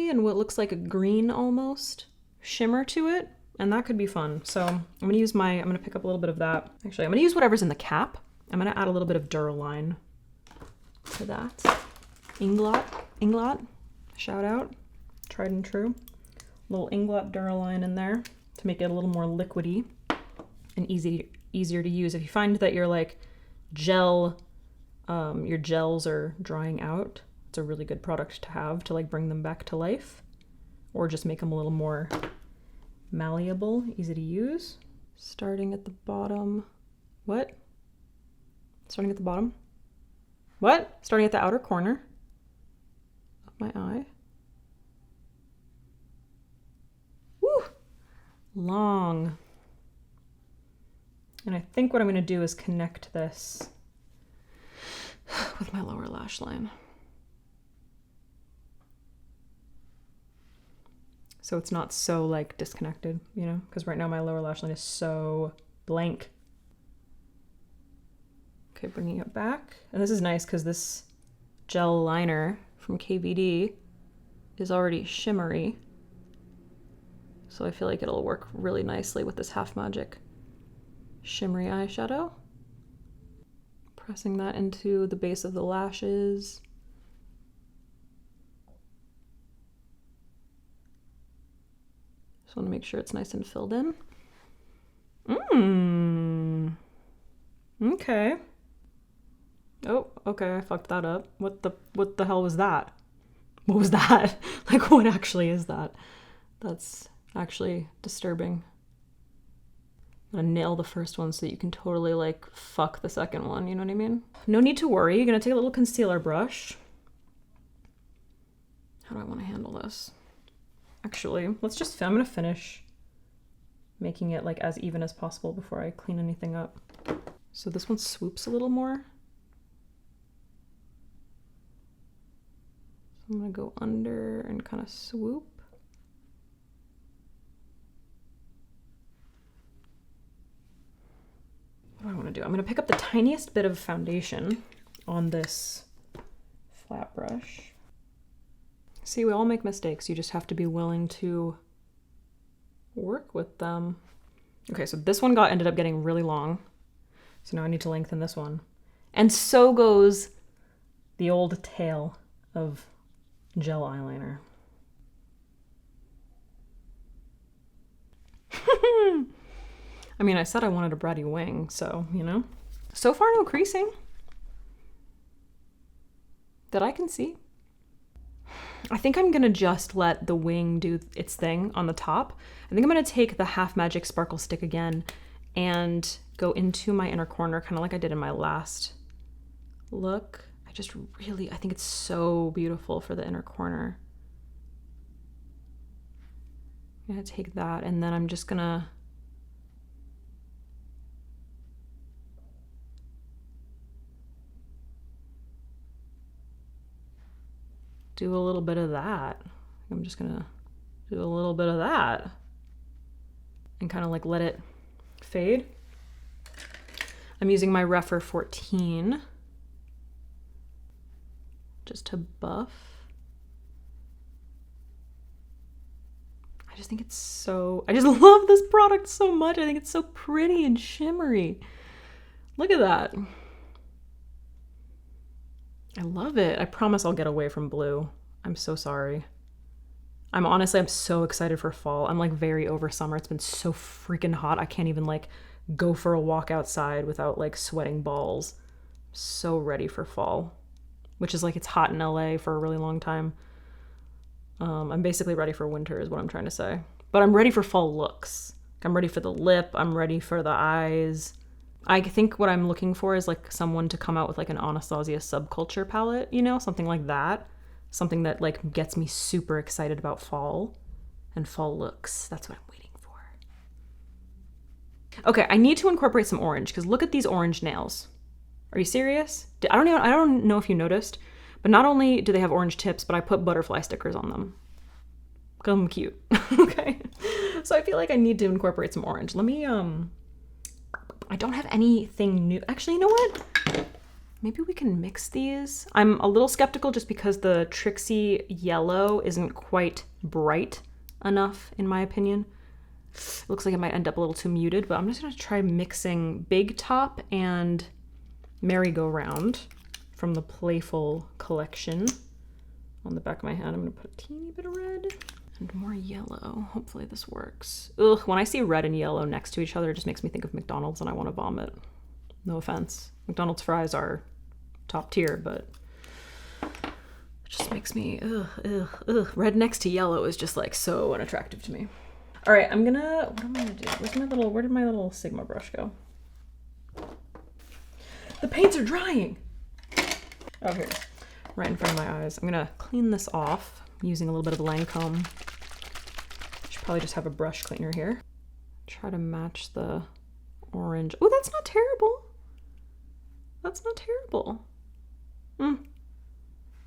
Speaker 1: and what looks like a green almost shimmer to it. And that could be fun. So I'm gonna pick up a little bit of that. Actually, I'm gonna use whatever's in the cap. I'm gonna add a little bit of Duraline to that. Inglot, shout out, tried and true. Little Inglot Duraline in there to make it a little more liquidy and easier to use. If you find that your like your gels are drying out, it's a really good product to have to like bring them back to life, or just make them a little more malleable, easy to use. Starting at the bottom. What? Starting at the bottom? What? Starting at the outer corner of my eye. Woo! Long. And I think what I'm going to do is connect this with my lower lash line. so it's not so like disconnected, you know, because right now my lower lash line is so blank. Okay, bringing it back. And this is nice because this gel liner from KVD is already shimmery. So I feel like it'll work really nicely with this Half Magic shimmery eyeshadow. Pressing that into the base of the lashes. Just want to make sure it's nice and filled in. Okay. Oh, okay, I fucked that up. What the hell was that? What was that? Like, what actually is that? That's actually disturbing. I'm gonna nail the first one so that you can totally like fuck the second one, you know what I mean? No need to worry, you're gonna take a little concealer brush. How do I want to handle this? Actually, I'm gonna finish making it like as even as possible before I clean anything up. So this one swoops a little more. So I'm gonna go under and kind of swoop. What do I want to do? I'm going to pick up the tiniest bit of foundation on this flat brush. See, we all make mistakes. You just have to be willing to work with them. Okay, so this one ended up getting really long. So now I need to lengthen this one. And so goes the old tale of gel eyeliner. I mean, I said I wanted a bratty wing, so, you know. So far, no creasing that I can see. I think I'm gonna just let the wing do its thing on the top. I think I'm gonna take the Half Magic Sparkle Stick again and go into my inner corner, kind of like I did in my last look. I think it's so beautiful for the inner corner. I'm gonna take that, and then I'm just gonna do a little bit of that. I'm just gonna do a little bit of that and kind of like let it fade. I'm using my Refer 14 just to buff. I just think it's so, I just love this product so much. I think it's so pretty and shimmery. Look at that. I love it. I promise I'll get away from blue. I'm so sorry. I'm so excited for fall. I'm like very over summer. It's been so freaking hot. I can't even like go for a walk outside without like sweating balls. So ready for fall, which is like, it's hot in LA for a really long time. I'm basically ready for winter is what I'm trying to say. But I'm ready for fall looks. I'm ready for the lip. I'm ready for the eyes. I think what I'm looking for is like someone to come out with like an Anastasia Subculture palette, you know, something like that. Something that like gets me super excited about fall and fall looks. That's what I'm waiting for. Okay, I need to incorporate some orange because look at these orange nails. Are you serious? I don't know if you noticed, but not only do they have orange tips, but I put butterfly stickers on them. I'm cute. Okay. So I feel like I need to incorporate some orange. Let me I don't have anything new. Actually, you know what? Maybe we can mix these. I'm a little skeptical just because the Trixie yellow isn't quite bright enough, in my opinion. It looks like it might end up a little too muted, but I'm just gonna try mixing Big Top and Merry-Go-Round from the Playful collection. On the back of my hand, I'm gonna put a teeny bit of red. And more yellow. Hopefully this works. Ugh, when I see red and yellow next to each other, it just makes me think of McDonald's and I want to vomit. No offense. McDonald's fries are top tier, but it just makes me, ugh. Red next to yellow is just like so unattractive to me. All right, what am I gonna do? Where did my little Sigma brush go? The paints are drying. Oh, here. Right in front of my eyes. I'm gonna clean this off using a little bit of Lancome. Should probably just have a brush cleaner here. Try to match the orange. Oh, that's not terrible. That's not terrible. All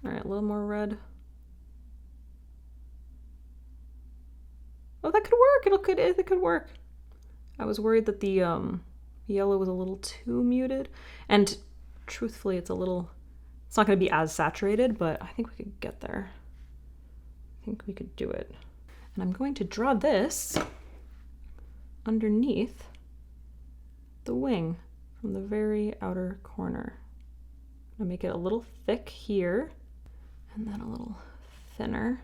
Speaker 1: right, a little more red. Oh, that could work. It could work. I was worried that the yellow was a little too muted. And truthfully, it's not going to be as saturated, but I think we could get there. I think we could do it. And I'm going to draw this underneath the wing from the very outer corner. I'll make it a little thick here and then a little thinner.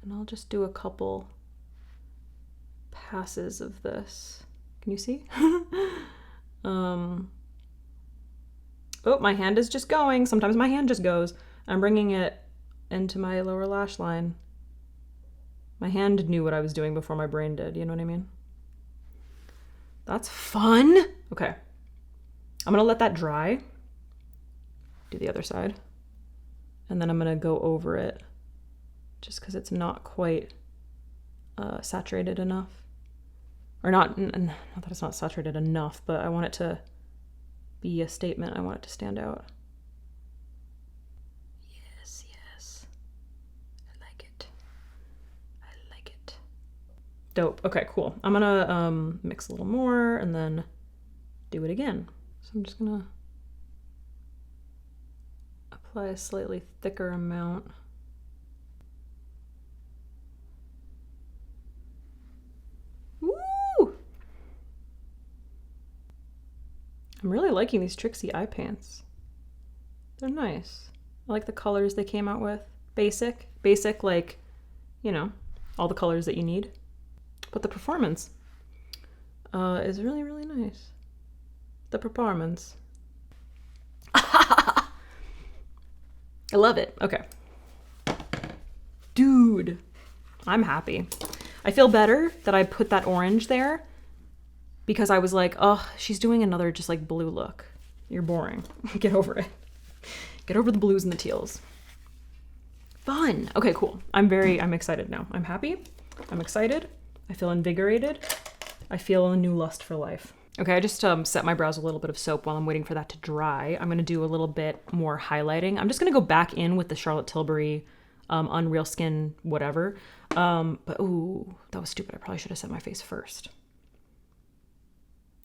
Speaker 1: And I'll just do a couple passes of this. Can you see? Oh, my hand is just going. Sometimes my hand just goes. I'm bringing it into my lower lash line. My hand knew what I was doing before my brain did, you know what I mean? That's fun. Okay. I'm gonna let that dry. Do the other side. And then I'm gonna go over it just because it's not quite saturated enough. Or not that it's not saturated enough, but I want it to be a statement. I want it to stand out. Yes, yes. I like it. I like it. Dope. Okay, cool. I'm gonna mix a little more and then do it again. So I'm just gonna apply a slightly thicker amount. I'm really liking these Trixie eye paints. They're nice. I like the colors they came out with. Basic, like, you know, all the colors that you need. But the performance is really, really nice. The performance. I love it. Okay. Dude, I'm happy. I feel better that I put that orange there, because I was like, oh, she's doing another just like blue look. You're boring. Get over it. Get over the blues and the teals. Fun. Okay, cool. I'm excited now. I'm happy. I'm excited. I feel invigorated. I feel a new lust for life. Okay, I just set my brows with a little bit of soap while I'm waiting for that to dry. I'm gonna do a little bit more highlighting. I'm just gonna go back in with the Charlotte Tilbury Unreal Skin whatever. But ooh, that was stupid. I probably should have set my face first.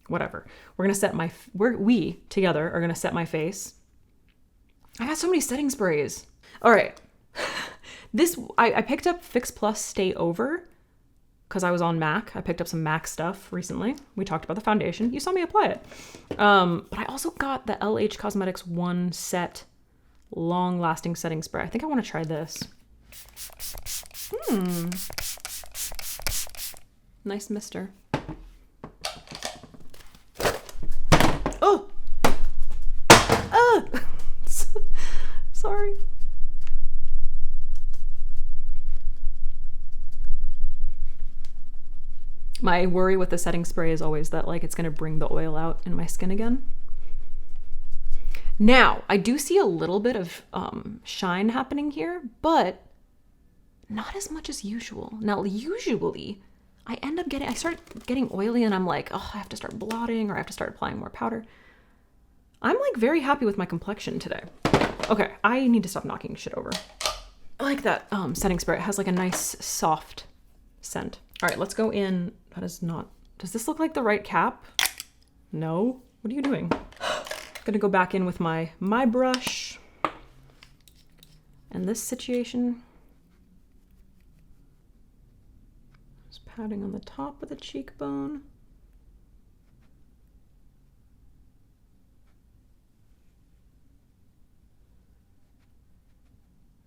Speaker 1: Whatever. We're gonna set we together are gonna set my face. I got so many setting sprays. All right. I picked up Fix Plus Stay Over because I was on MAC. I picked up some MAC stuff recently. We talked about the foundation. You saw me apply it. But I also got the LH Cosmetics One Set Long Lasting Setting Spray. I think I want to try this. Nice mister. Oh! Sorry. My worry with the setting spray is always that like it's gonna bring the oil out in my skin again. Now, I do see a little bit of shine happening here, but not as much as usual. Now, usually I start getting oily and I'm like, oh, I have to start blotting or I have to start applying more powder. I'm like very happy with my complexion today. Okay, I need to stop knocking shit over. I like that setting spray. It has like a nice soft scent. All right, let's go in. That is not, does this look like the right cap? No, what are you doing? I'm gonna go back in with my brush. And this situation, just patting on the top of the cheekbone.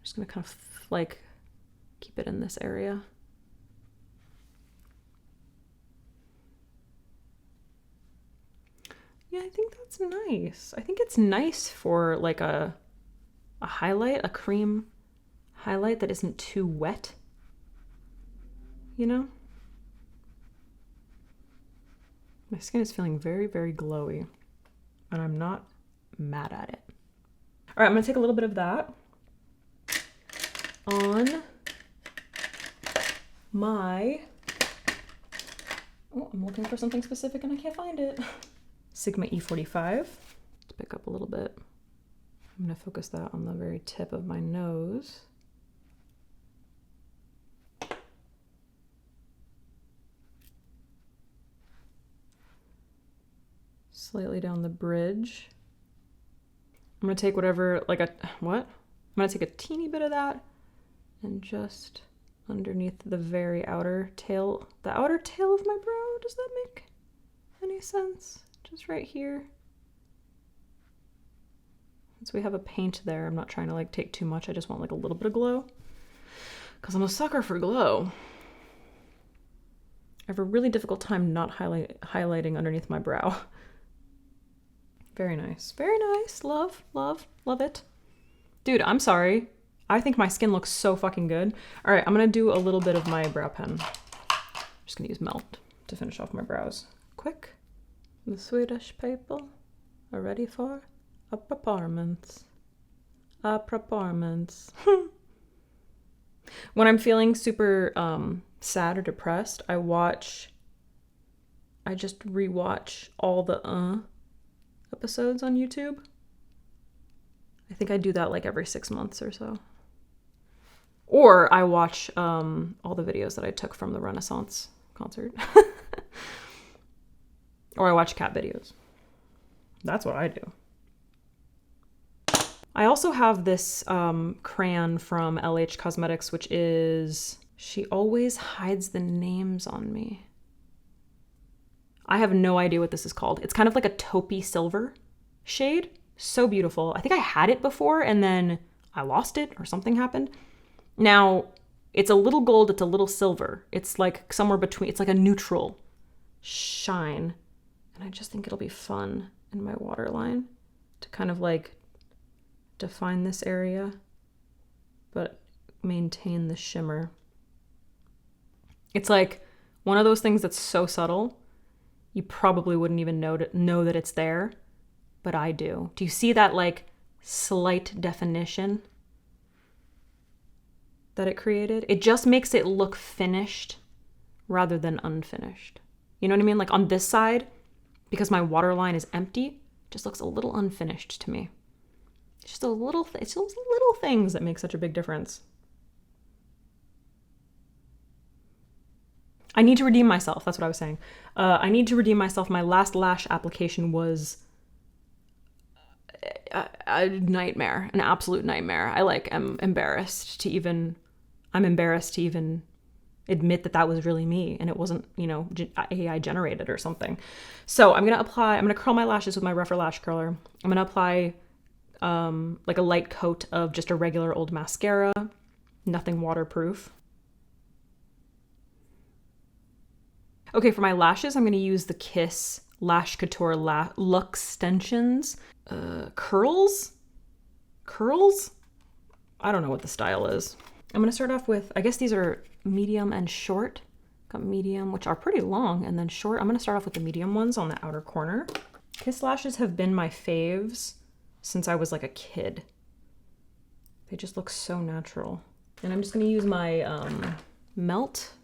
Speaker 1: Just gonna kind of like keep it in this area. Yeah, I think that's nice. I think it's nice for like a highlight, a cream highlight that isn't too wet, you know? My skin is feeling very, very glowy and I'm not mad at it. All right, I'm gonna take a little bit of that on my, oh, I'm looking for something specific and I can't find it. Sigma E45. Let's pick up a little bit. I'm gonna focus that on the very tip of my nose. Slightly down the bridge. I'm gonna take whatever, like what? I'm gonna take a teeny bit of that and just underneath the very outer tail, the outer tail of my brow. Does that make any sense? Just right here. Since we have a paint there, I'm not trying to like take too much. I just want like a little bit of glow because I'm a sucker for glow. I have a really difficult time not highlighting underneath my brow. Very nice. Very nice. Love, love, love it. Dude, I'm sorry. I think my skin looks so fucking good. All right, I'm gonna do a little bit of my brow pen. I'm just gonna use Melt to finish off my brows. Quick. The Swedish people are ready for a performance. A performance. When I'm feeling super sad or depressed, I just rewatch all the episodes on YouTube. I think I do that like every 6 months or so. Or I watch all the videos that I took from the Renaissance concert. Or I watch cat videos. That's what I do. I also have this crayon from LH Cosmetics, which is... She always hides the names on me. I have no idea what this is called. It's kind of like a taupey silver shade. So beautiful. I think I had it before and then I lost it or something happened. Now, it's a little gold, it's a little silver. It's like somewhere between, it's like a neutral shine. And I just think it'll be fun in my waterline to kind of like define this area, but maintain the shimmer. It's like one of those things that's so subtle, you probably wouldn't even know that it's there, but I do. Do you see that like slight definition that it created? It just makes it look finished rather than unfinished. You know what I mean? Like on this side, because my waterline is empty, it just looks a little unfinished to me. It's just it's those little things that make such a big difference. I need to redeem myself. That's what I was saying. I need to redeem myself. My last lash application was a nightmare, an absolute nightmare. I am embarrassed to even admit that was really me and it wasn't, AI generated or something. So I'm going to curl my lashes with my Rougher Lash Curler. I'm going to apply like a light coat of just a regular old mascara, nothing waterproof. Okay, for my lashes, I'm going to use the Kiss Lash Couture Luxe Extensions. Curls? I don't know what the style is. I'm going to start off with, I guess these are medium and short. Got medium, which are pretty long, and then short. I'm going to start off with the medium ones on the outer corner. Kiss lashes have been my faves since I was like a kid. They just look so natural. And I'm just going to use my Melt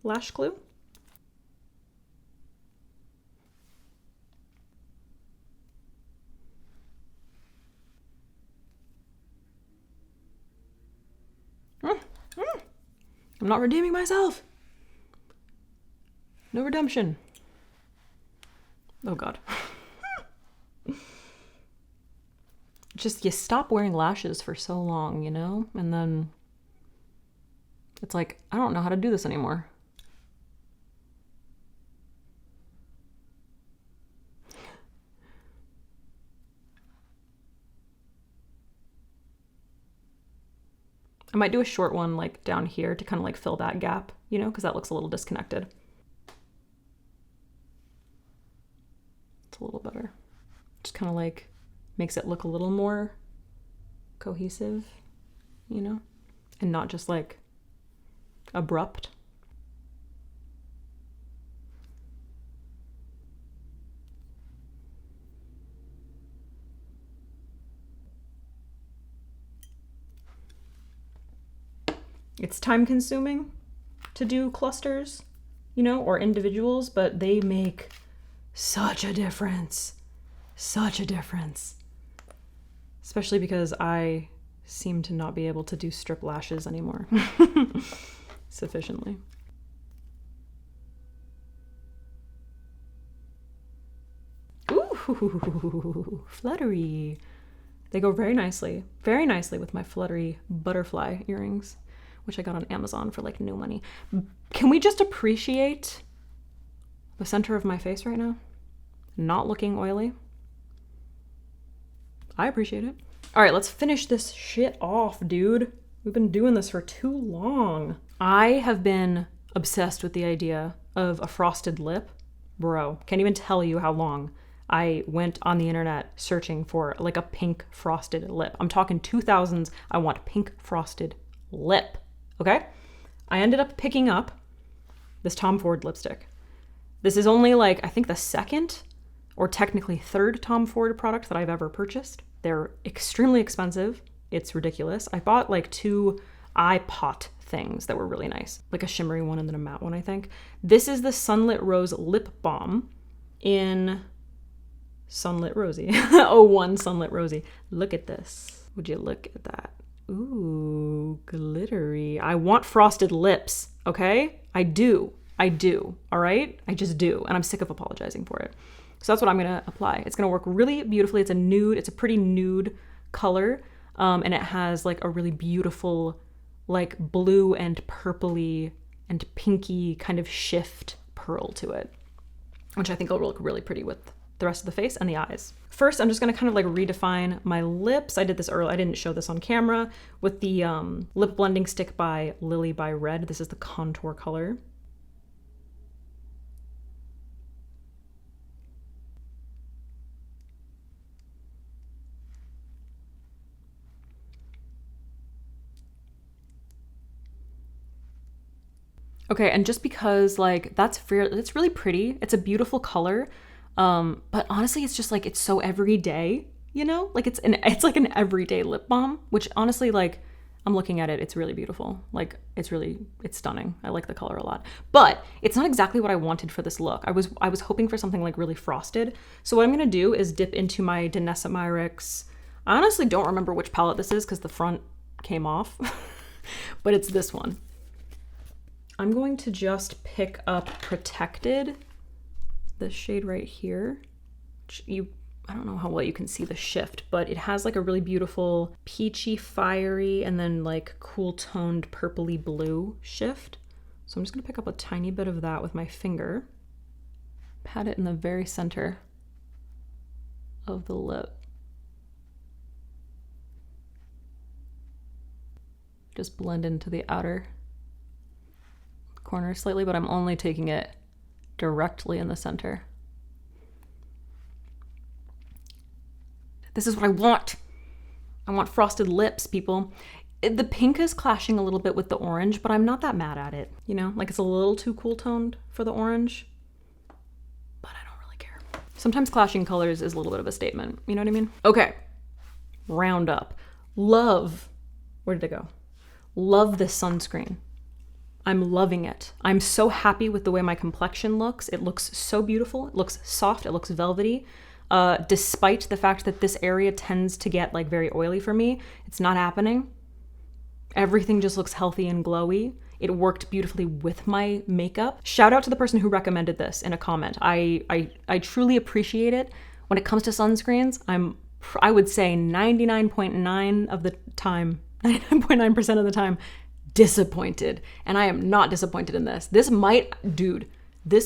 Speaker 1: lash glue. I'm not redeeming myself. No redemption. Oh God. Just, you stop wearing lashes for so long, and then it's like, I don't know how to do this anymore. I might do a short one like down here to kind of like fill that gap, because that looks a little disconnected. It's a little better. Just kind of like makes it look a little more cohesive, and not just like abrupt. It's time consuming to do clusters, or individuals, but they make such a difference. Such a difference. especially because I seem to not be able to do strip lashes anymore sufficiently. Ooh, fluttery. They go very nicely with my fluttery butterfly earrings, which I got on Amazon for like no money. Can we just appreciate the center of my face right now? Not looking oily. I appreciate it. All right, let's finish this shit off, dude. We've been doing this for too long. I have been obsessed with the idea of a frosted lip. Bro, can't even tell you how long I went on the internet searching for like a pink frosted lip. I'm talking 2000s. I want pink frosted lip, okay? I ended up picking up this Tom Ford lipstick. This is only like, I think the second or technically third Tom Ford product that I've ever purchased. They're extremely expensive. It's ridiculous. I bought like 2 eye pot things that were really nice, like a shimmery one and then a matte one, I think. This is the Sunlit Rose Lip Balm in Sunlit Rosy. 01 Sunlit Rosy. Look at this. Would you look at that? Ooh, glittery. I want frosted lips, okay? I do, all right? I just do, and I'm sick of apologizing for it. So that's what I'm gonna apply. It's gonna work really beautifully. It's a nude, it's a pretty nude color, and it has like a really beautiful, like blue and purpley and pinky kind of shift pearl to it, which I think will look really pretty with the rest of the face and the eyes. First, I'm just gonna kind of like redefine my lips. I did this early, I didn't show this on camera, with the lip blending stick by Lily by Red. This is the contour color. Okay, and just because like that's really pretty, it's a beautiful color, but honestly, it's just like it's so everyday, you know? Like it's like an everyday lip balm, which honestly, like I'm looking at it, it's really beautiful. Like it's stunning. I like the color a lot, but it's not exactly what I wanted for this look. I was hoping for something like really frosted. So what I'm gonna do is dip into my Danessa Myricks. I honestly don't remember which palette this is because the front came off, but it's this one. I'm going to just pick up Protected, this shade right here. I don't know how well you can see the shift, but it has like a really beautiful peachy, fiery, and then like cool toned purpley blue shift. So I'm just gonna pick up a tiny bit of that with my finger, pat it in the very center of the lip. Just blend into the outer corner slightly, but I'm only taking it directly in the center. This is what I want. I want frosted lips, people. The pink is clashing a little bit with the orange, but I'm not that mad at it. You know, like it's a little too cool toned for the orange, but I don't really care. Sometimes clashing colors is a little bit of a statement. You know what I mean? Okay, round up. Love, where did it go? Love this sunscreen. I'm loving it. I'm so happy with the way my complexion looks. It looks so beautiful. It looks soft. It looks velvety. Despite the fact that this area tends to get like very oily for me, it's not happening. Everything just looks healthy and glowy. It worked beautifully with my makeup. Shout out to the person who recommended this in a comment. I truly appreciate it. When it comes to sunscreens, I would say 99.9% of the time, disappointed, and I am not disappointed in this. This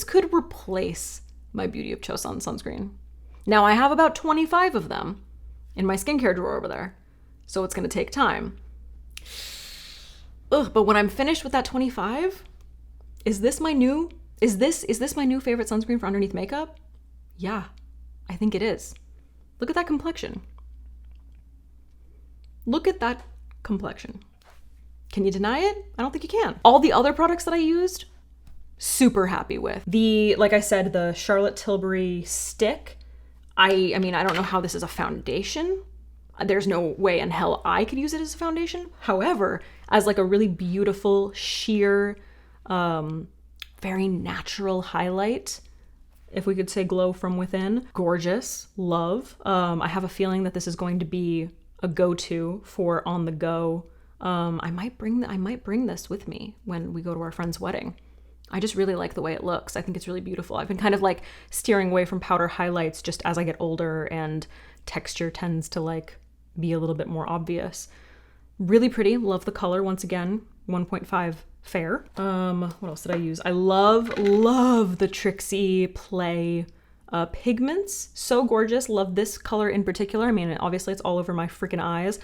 Speaker 1: could replace my Beauty of Chosun sunscreen. Now I have about 25 of them in my skincare drawer over there, so it's gonna take time. Ugh, but when I'm finished with that 25, is this my new favorite sunscreen for underneath makeup? Yeah, I think it is. Look at that complexion. Look at that complexion. Can you deny it? I don't think you can. All the other products that I used, super happy with. Like I said, the Charlotte Tilbury stick, I mean, I don't know how this is a foundation. There's no way in hell I could use it as a foundation. However, as like a really beautiful, sheer, very natural highlight, if we could say glow from within, gorgeous, love. I have a feeling that this is going to be a go-to for on the go. I might bring this with me when we go to our friend's wedding. I just really like the way it looks. I think it's really beautiful. I've been kind of like steering away from powder highlights just as I get older and texture tends to like be a little bit more obvious. Really pretty. Love the color. Once again, 1.5 fair. What else did I use? I love the Trixie Play pigments. So gorgeous. Love this color in particular. I mean, obviously it's all over my freaking eyes.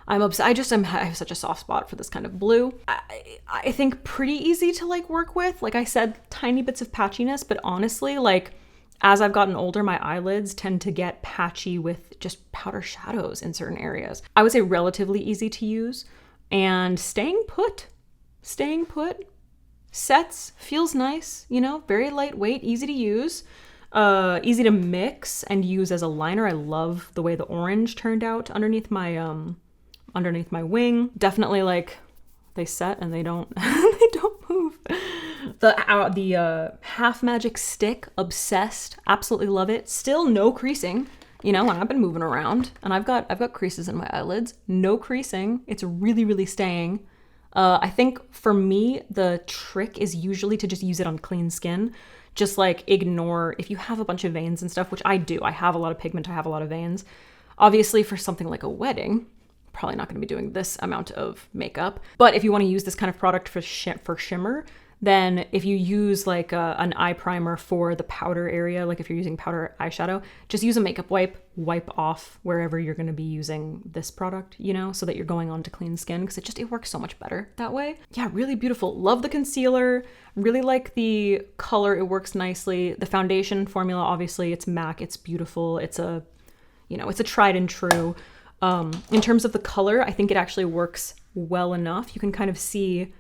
Speaker 1: I'm obsessed. I have such a soft spot for this kind of blue. I think pretty easy to like work with. Like I said, tiny bits of patchiness, but honestly, like as I've gotten older, my eyelids tend to get patchy with just powder shadows in certain areas. I would say relatively easy to use and staying put, sets, feels nice, you know, very lightweight, easy to use. Easy to mix and use as a liner. I love the way the orange turned out underneath my wing. Definitely like they set and they don't they don't move. The Half Magic stick, obsessed, absolutely love it. Still no creasing, you know, and I've been moving around and I've got creases in my eyelids. No creasing. It's really staying. I think for me the trick is usually to just use it on clean skin. Just like ignore if you have a bunch of veins and stuff, which I do. I have a lot of pigment, I have a lot of veins. Obviously for something like a wedding, probably not going to be doing this amount of makeup. But if you want to use this kind of product for shimmer, then if you use like an eye primer for the powder area, like if you're using powder eyeshadow, just use a makeup wipe off wherever you're going to be using this product, you know, so that you're going on to clean skin, because it works so much better that way. Yeah, really beautiful. Love the concealer. Really like the color. It works nicely. The foundation formula, obviously, it's MAC. It's beautiful. It's a tried and true. In terms of the color, I think it actually works well enough. You can kind of see,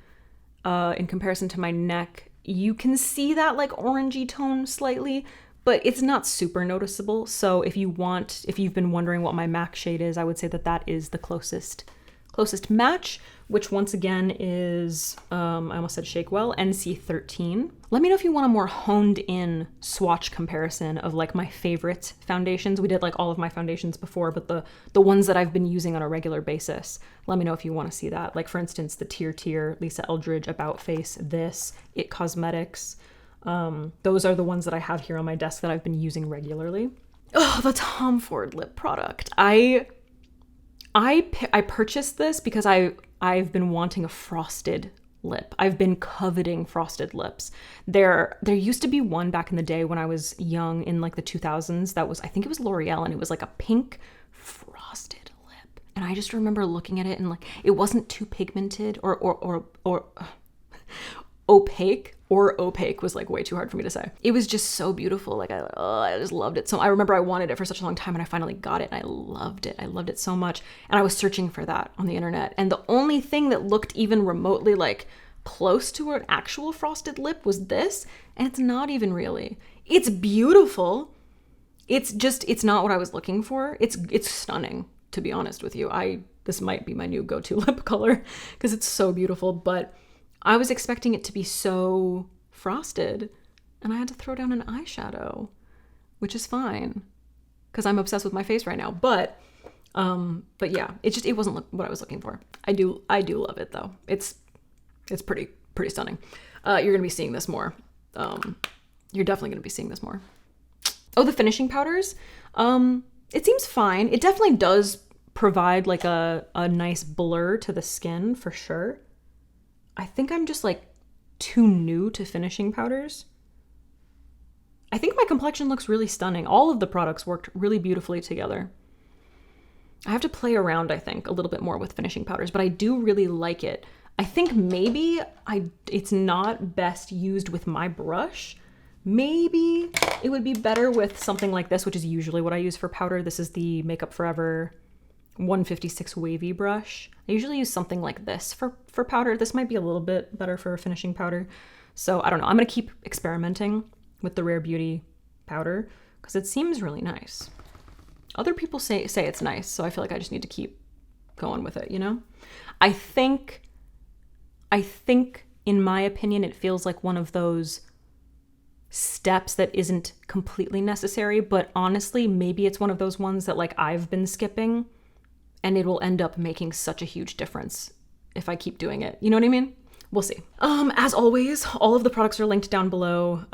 Speaker 1: in comparison to my neck, you can see that like orangey tone slightly, but it's not super noticeable. So if you've been wondering what my MAC shade is, I would say that is the closest match, which once again is, I almost said Shakewell, NC13. Let me know if you want a more honed in swatch comparison of like my favorite foundations. We did like all of my foundations before, but the ones that I've been using on a regular basis, let me know if you want to see that. Like for instance, the Tear, Lisa Eldridge, About Face, this, It Cosmetics. Those are the ones that I have here on my desk that I've been using regularly. Oh, the Tom Ford lip product. I purchased this because I've been wanting a frosted lip. I've been coveting frosted lips. There used to be one back in the day when I was young in like the 2000s that was, I think it was L'Oreal, and it was like a pink frosted lip. And I just remember looking at it and like it wasn't too pigmented or opaque. Or opaque was like way too hard for me to say. It was just so beautiful. Like I just loved it. So I remember I wanted it for such a long time and I finally got it and I loved it. I loved it so much. And I was searching for that on the internet. And the only thing that looked even remotely like close to an actual frosted lip was this. And it's not even really. It's beautiful. It's not what I was looking for. It's stunning, to be honest with you. This might be my new go-to lip color because it's so beautiful, but I was expecting it to be so frosted and I had to throw down an eyeshadow, which is fine because I'm obsessed with my face right now. But yeah, it wasn't what I was looking for. I do love it though. It's pretty stunning. You're going to be seeing this more. You're definitely going to be seeing this more. Oh, the finishing powders. It seems fine. It definitely does provide like a nice blur to the skin for sure. I think I'm just like too new to finishing powders. I think my complexion looks really stunning. All of the products worked really beautifully together. I have to play around, I think, a little bit more with finishing powders, but I do really like it. I think maybe it's not best used with my brush. Maybe it would be better with something like this, which is usually what I use for powder. This is the Makeup Forever 156 wavy brush. I usually use something like this for powder. This might be a little bit better for a finishing powder. So I don't know. I'm going to keep experimenting with the Rare Beauty powder because it seems really nice. Other people say it's nice, so I feel like I just need to keep going with it, you know? I think in my opinion, it feels like one of those steps that isn't completely necessary, but honestly, maybe it's one of those ones that like I've been skipping and it will end up making such a huge difference if I keep doing it. You know what I mean? We'll see. As always, all of the products are linked down below.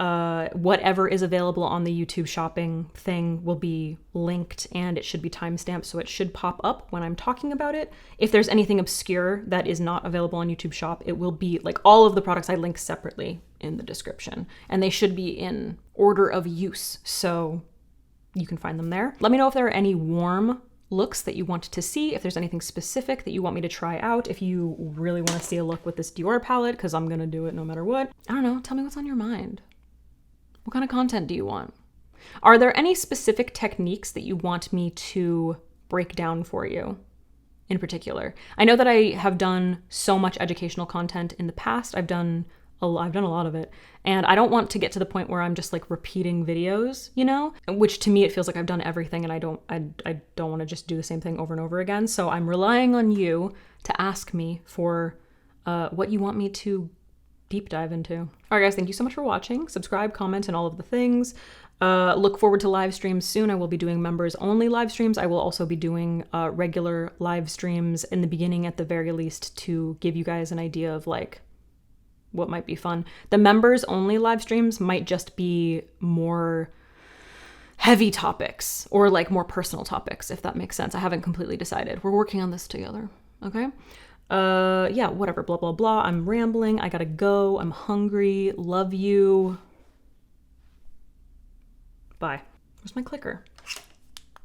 Speaker 1: Whatever is available on the YouTube shopping thing will be linked, and it should be timestamped, so it should pop up when I'm talking about it. If there's anything obscure that is not available on YouTube Shop, it will be like all of the products I link separately in the description, and they should be in order of use, so you can find them there. Let me know if there are any warm looks that you want to see, if there's anything specific that you want me to try out, if you really want to see a look with this Dior palette, because I'm gonna do it no matter what. I don't know, tell me what's on your mind. What kind of content do you want? Are there any specific techniques that you want me to break down for you in particular? I know that I have done so much educational content in the past. I've done a lot of it, and I don't want to get to the point where I'm just like repeating videos, you know, which to me it feels like I've done everything, and I don't want to just do the same thing over and over again. So I'm relying on you to ask me for what you want me to deep dive into. All right, guys, thank you so much for watching. Subscribe, comment, and all of the things. Look forward to live streams soon. I will be doing members only live streams. I will also be doing regular live streams in the beginning, at the very least, to give you guys an idea of like what might be fun. The members only live streams might just be more heavy topics or like more personal topics, if that makes sense. I haven't completely decided. We're working on this together. Okay. Yeah, whatever, blah, blah, blah. I'm rambling. I gotta go. I'm hungry. Love you. Bye. Where's my clicker?